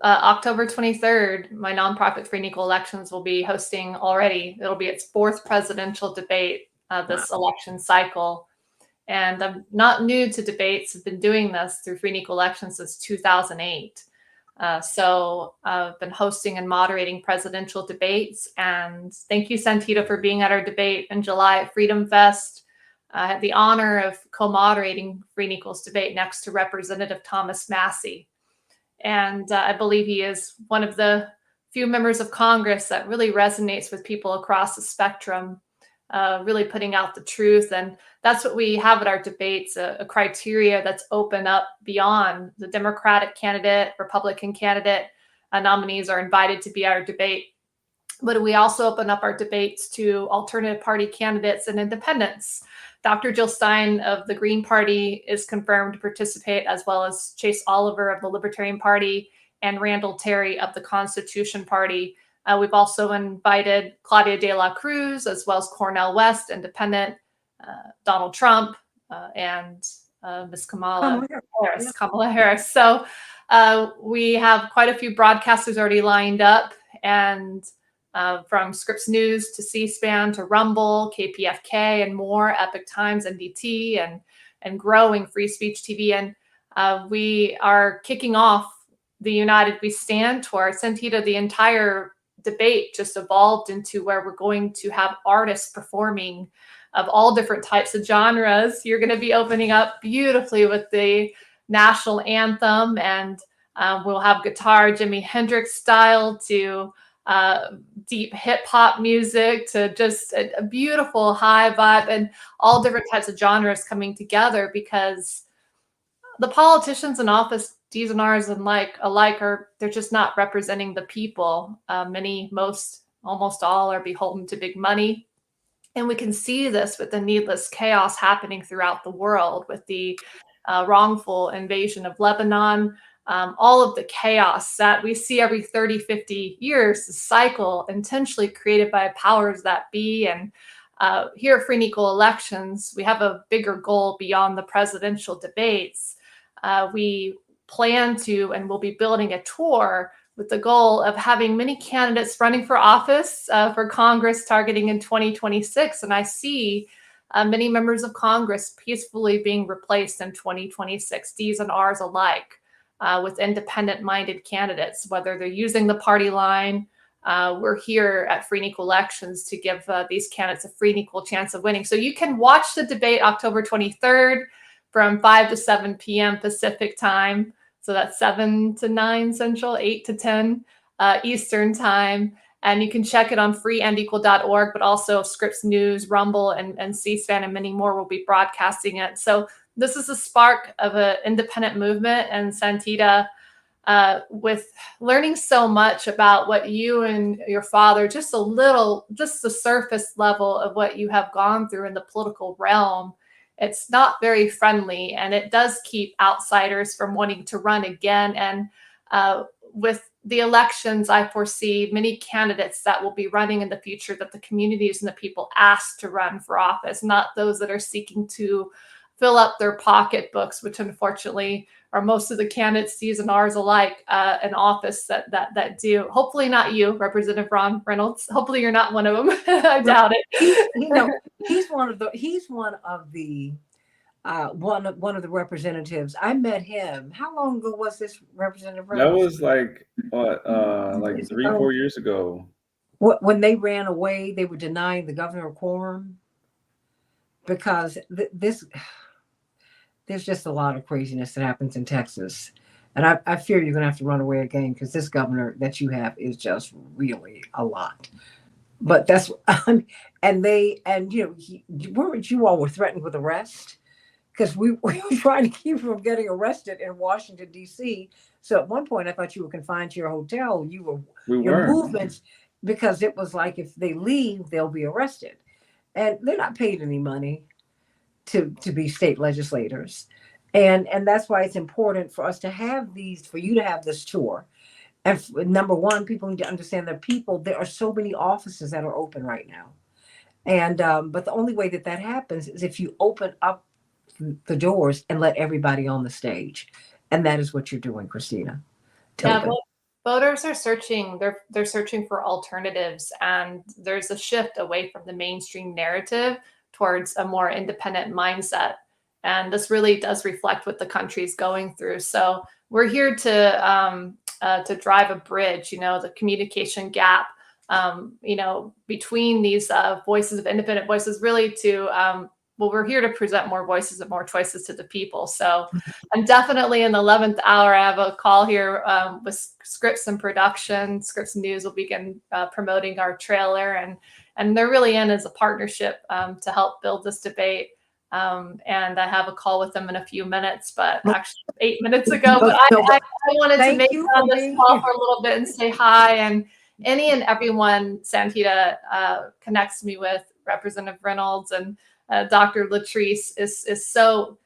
Speaker 5: October 23rd, my nonprofit Free and Equal Elections will be hosting already. It'll be its fourth presidential debate this election cycle. And I'm not new to debates. I've been doing this through Free and Equal Elections since 2008. So I've been hosting and moderating presidential debates. And thank you, Santita, for being at our debate in July at Freedom Fest. I had the honor of co-moderating Free and Equal's debate next to Representative Thomas Massey. And I believe he is one of the few members of Congress that really resonates with people across the spectrum, really putting out the truth. And that's what we have at our debates, a criteria that's open up beyond the Democratic candidate, Republican candidate. Nominees are invited to be at our debate. But we also open up our debates to alternative party candidates and independents. Dr. Jill Stein of the Green Party is confirmed to participate, as well as Chase Oliver of the Libertarian Party and Randall Terry of the Constitution Party. We've also invited Claudia de la Cruz, as well as Cornel West, independent, Donald Trump, and Ms. Kamala Harris. So we have quite a few broadcasters already lined up, and from Scripps News to C-SPAN to Rumble, KPFK, and more, Epic Times, NDT, and growing Free Speech TV. And we are kicking off the United We Stand tour. Santita, the entire debate just evolved into where we're going to have artists performing of all different types of genres. You're going to be opening up beautifully with the national anthem, and we'll have guitar Jimi Hendrix style to deep hip hop music to just a beautiful high vibe, and all different types of genres coming together, because the politicians in office, D's and R's and alike, they're just not representing the people. Almost all are beholden to big money. And we can see this with the needless chaos happening throughout the world, with the wrongful invasion of Lebanon, all of the chaos that we see every 30, 50 years, the cycle intentionally created by powers that be. And here at Free and Equal Elections, we have a bigger goal beyond the presidential debates. We plan to, and we'll be building a tour with the goal of having many candidates running for office for Congress targeting in 2026. And I see many members of Congress peacefully being replaced in 2026, D's and R's alike, with independent-minded candidates, whether they're using the party line. We're here at Free and Equal Elections to give these candidates a free and equal chance of winning. So you can watch the debate October 23rd from 5 to 7 p.m. Pacific time. So that's 7 to 9 Central, 8 to 10 Eastern time. And you can check it on freeandequal.org, but also Scripps News, Rumble, and C-SPAN, and many more will be broadcasting it. So this is a spark of an independent movement. And Santita, with learning so much about what you and your father, just the surface level of what you have gone through in the political realm, it's not very friendly, and it does keep outsiders from wanting to run again. And with the elections, I foresee many candidates that will be running in the future that the communities and the people ask to run for office, not those that are seeking to fill up their pocketbooks, which unfortunately are most of the candidates, D's and R's alike, in office that do. Hopefully not you, Representative Ron Reynolds. Hopefully you're not one of them. I doubt it.
Speaker 1: He's one of the representatives. I met him. How long ago was this, Representative Reynolds?
Speaker 4: That was like 3-4 years ago.
Speaker 1: When they ran away, they were denying the governor a quorum because there's just a lot of craziness that happens in Texas. And I fear you're going to have to run away again, because this governor that you have is just really a lot. But that's, weren't you all were threatened with arrest? Because we were trying to keep you from getting arrested in Washington, D.C. So at one point, I thought you were confined to your hotel. Your movements, because it was like, if they leave, they'll be arrested. And they're not paid any money to be state legislators. And that's why it's important for us to have for you to have this tour. And number one, people need to understand that there are so many offices that are open right now. And but the only way that happens is if you open up the doors and let everybody on the stage. And that is what you're doing, Christina.
Speaker 5: Yeah,
Speaker 1: Tobin.
Speaker 5: voters are searching. They're searching for alternatives, and there's a shift away from the mainstream narrative towards a more independent mindset. And this really does reflect what the country's going through. So we're here to drive a bridge. The communication gap. Between these voices of independent voices, really to we're here to present more voices and more choices to the people. So I'm definitely in the 11th hour. I have a call here with Scripts and Production. Scripts News will begin promoting our trailer, and they're really in as a partnership to help build this debate. And I have a call with them in a few minutes, but actually 8 minutes ago. But I wanted to make it on this call for a little bit and say hi. And any and everyone Santita connects me with, Representative Reynolds and Dr. Latrice, is so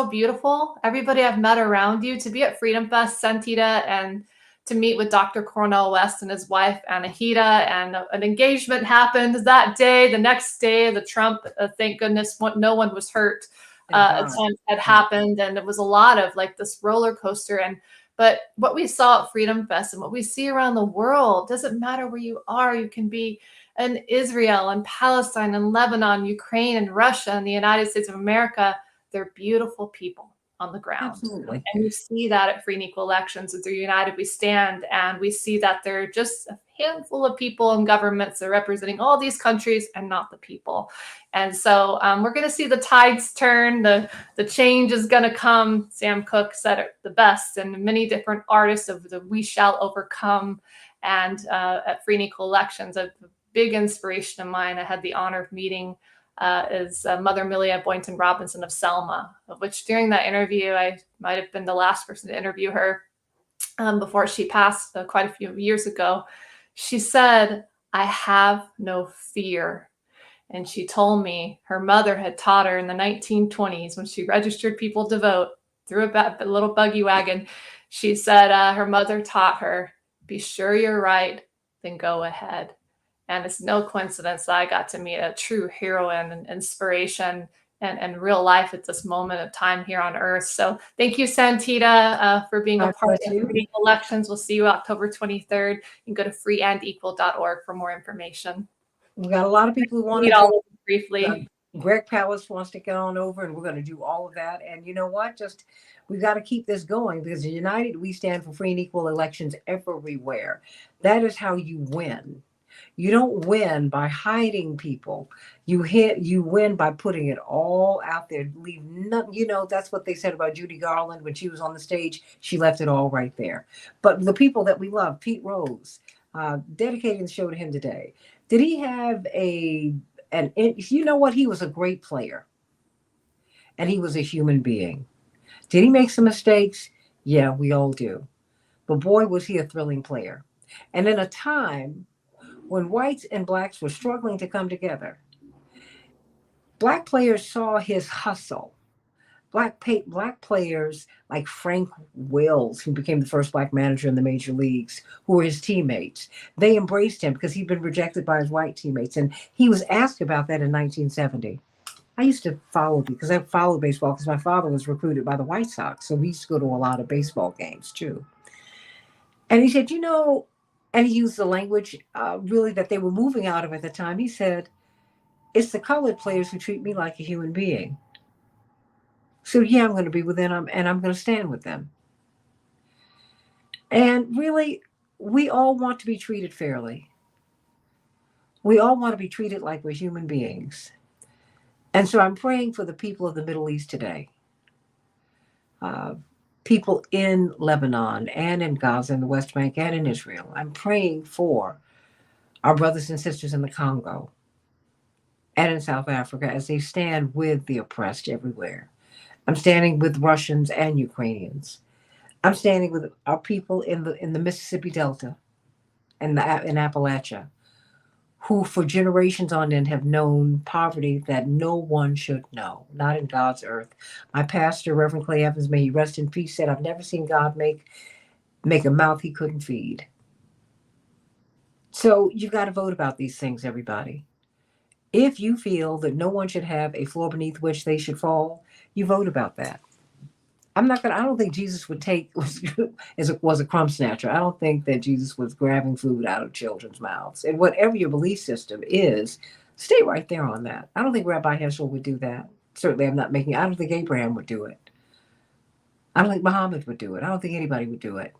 Speaker 5: beautiful. Everybody I've met around you, to be at Freedom Fest, Santita, and to meet with Dr. Cornel West and his wife, Anahita, and an engagement happened that day. The next day, the Trump, thank goodness, no one was hurt, attempt had happened. And it was a lot of like this roller coaster. But what we saw at Freedom Fest and what we see around the world, doesn't matter where you are. You can be in Israel and Palestine and Lebanon, Ukraine and Russia and the United States of America. They're beautiful people on the ground.
Speaker 1: Absolutely.
Speaker 5: And we see that at Free and Equal Elections. And through United We Stand. And we see that there are just a handful of people in governments that are representing all these countries and not the people. And so we're going to see the tides turn. The change is going to come. Sam Cooke said it the best, and many different artists of the We Shall Overcome. And at Free and Equal Elections, a big inspiration of mine, I had the honor of meeting is Mother Millia Boynton Robinson of Selma, of which during that interview, I might have been the last person to interview her before she passed quite a few years ago. She said, "I have no fear." And she told me her mother had taught her in the 1920s when she registered people to vote through a little buggy wagon. She said her mother taught her, "Be sure you're right, then go ahead." And it's no coincidence that I got to meet a true heroine and inspiration and real life at this moment of time here on Earth. So thank you, Santita, for being a part of the elections. We'll see you October 23rd. You can go to freeandequal.org for more information.
Speaker 1: We got a lot of people who want to
Speaker 5: all briefly.
Speaker 1: Greg Palace wants to get on over, and we're going to do all of that. And you know what? We've got to keep this going, because United We Stand for free and equal elections everywhere. That is how you win. You don't win by hiding people. You win by putting it all out there. Leave nothing. That's what they said about Judy Garland when she was on the stage. She left it all right there. But the people that we love, Pete Rose, dedicating the show to him today. Did he have you know what? He was a great player, and he was a human being. Did he make some mistakes? Yeah, we all do. But boy, was he a thrilling player. And in a time when whites and blacks were struggling to come together, black players saw his hustle. Black players like Frank Wills, who became the first black manager in the major leagues, who were his teammates, they embraced him because he'd been rejected by his white teammates. And he was asked about that in 1970. I used to follow, because I followed baseball because my father was recruited by the White Sox. So we used to go to a lot of baseball games too. And he said, and he used the language really that they were moving out of at the time. He said, "It's the colored players who treat me like a human being. So yeah, I'm going to be with them, and I'm going to stand with them." And really, we all want to be treated fairly. We all want to be treated like we're human beings. And so I'm praying for the people of the Middle East today. People in Lebanon and in Gaza and the West Bank and in Israel. I'm praying for our brothers and sisters in the Congo and in South Africa as they stand with the oppressed everywhere. I'm standing with Russians and Ukrainians. I'm standing with our people in the Mississippi Delta and in Appalachia, who for generations on end have known poverty that no one should know, not in God's earth. My pastor, Reverend Clay Evans, may he rest in peace, said, "I've never seen God make a mouth he couldn't feed." So you've got to vote about these things, everybody. If you feel that no one should have a floor beneath which they should fall, you vote about that. I don't think Jesus would was a crumb snatcher. I don't think that Jesus was grabbing food out of children's mouths. And whatever your belief system is, stay right there on that. I don't think Rabbi Heschel would do that. Certainly, I don't think Abraham would do it. I don't think Muhammad would do it. I don't think anybody would do it.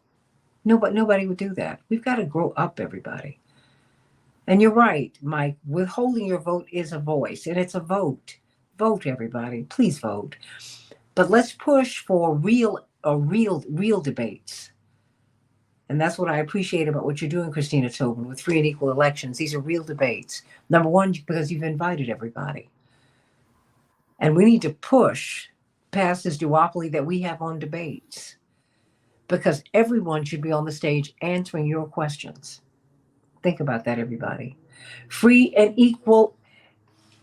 Speaker 1: Nobody would do that. We've got to grow up, everybody. And you're right, Mike. Withholding your vote is a voice, and it's a vote. Vote, everybody. Please vote. But let's push for real debates. And that's what I appreciate about what you're doing, Christina Tobin, with free and equal elections. These are real debates. Number one, because you've invited everybody. And we need to push past this duopoly that we have on debates, because everyone should be on the stage answering your questions. Think about that, everybody. Free and equal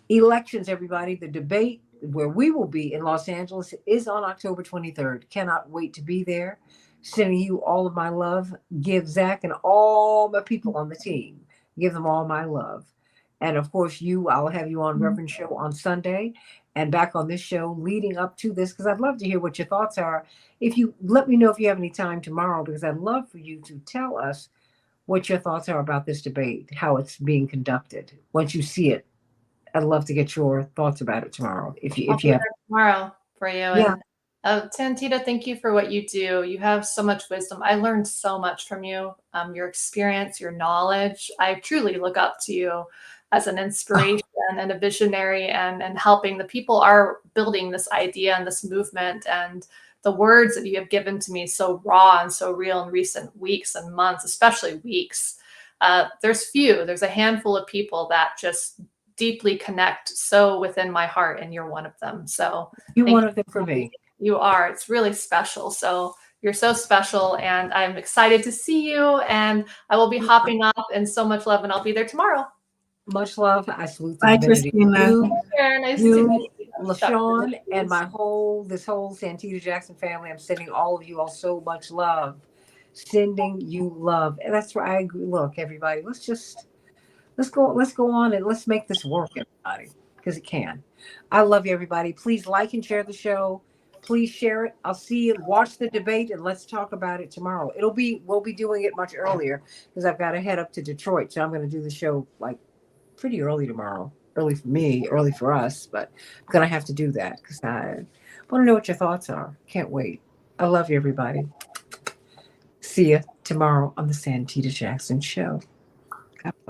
Speaker 1: elections, everybody. The debate where we will be in Los Angeles is on October 23rd. Cannot wait to be there. Sending you all of my love. Give Zach and all my people on the team, give them all my love. And of course, I'll have you on Reverend Show on Sunday and back on this show leading up to this, because I'd love to hear what your thoughts are. If you let me know if you have any time tomorrow, because I'd love for you to tell us what your thoughts are about this debate, how it's being conducted. Once you see it, I'd love to get your thoughts about it tomorrow. If you have
Speaker 5: tomorrow for you.
Speaker 1: Yeah.
Speaker 5: And Santita, thank you for what you do. You have so much wisdom. I learned so much from you, your experience, your knowledge. I truly look up to you as an inspiration and a visionary, and helping the people are building this idea and this movement. And the words that you have given to me so raw and so real in recent weeks and months, especially weeks. There's a handful of people that just deeply connect so within my heart, and you're one of them. So
Speaker 1: you're one of them for me.
Speaker 5: You are. It's really special. So you're so special, and I'm excited to see you, and I will be hopping up, and so much love, and I'll be there tomorrow.
Speaker 1: Much love. I salute the
Speaker 3: Bye,
Speaker 1: divinity.
Speaker 3: Christina.
Speaker 5: Nice
Speaker 1: You,
Speaker 5: to meet you.
Speaker 1: LaShawn, and this whole Santita Jackson family. I'm sending all of you all so much love. Sending you love. And that's where I agree. Look, everybody, let's go on and let's make this work, everybody, because it can. I love you, everybody. Please like and share the show. Please share it. I'll see you. Watch the debate, and let's talk about it tomorrow. We'll be doing it much earlier because I've got to head up to Detroit. So I'm going to do the show like pretty early tomorrow. Early for me, early for us, but I'm going to have to do that because I want to know what your thoughts are. Can't wait. I love you, everybody. See you tomorrow on the Santita Jackson Show.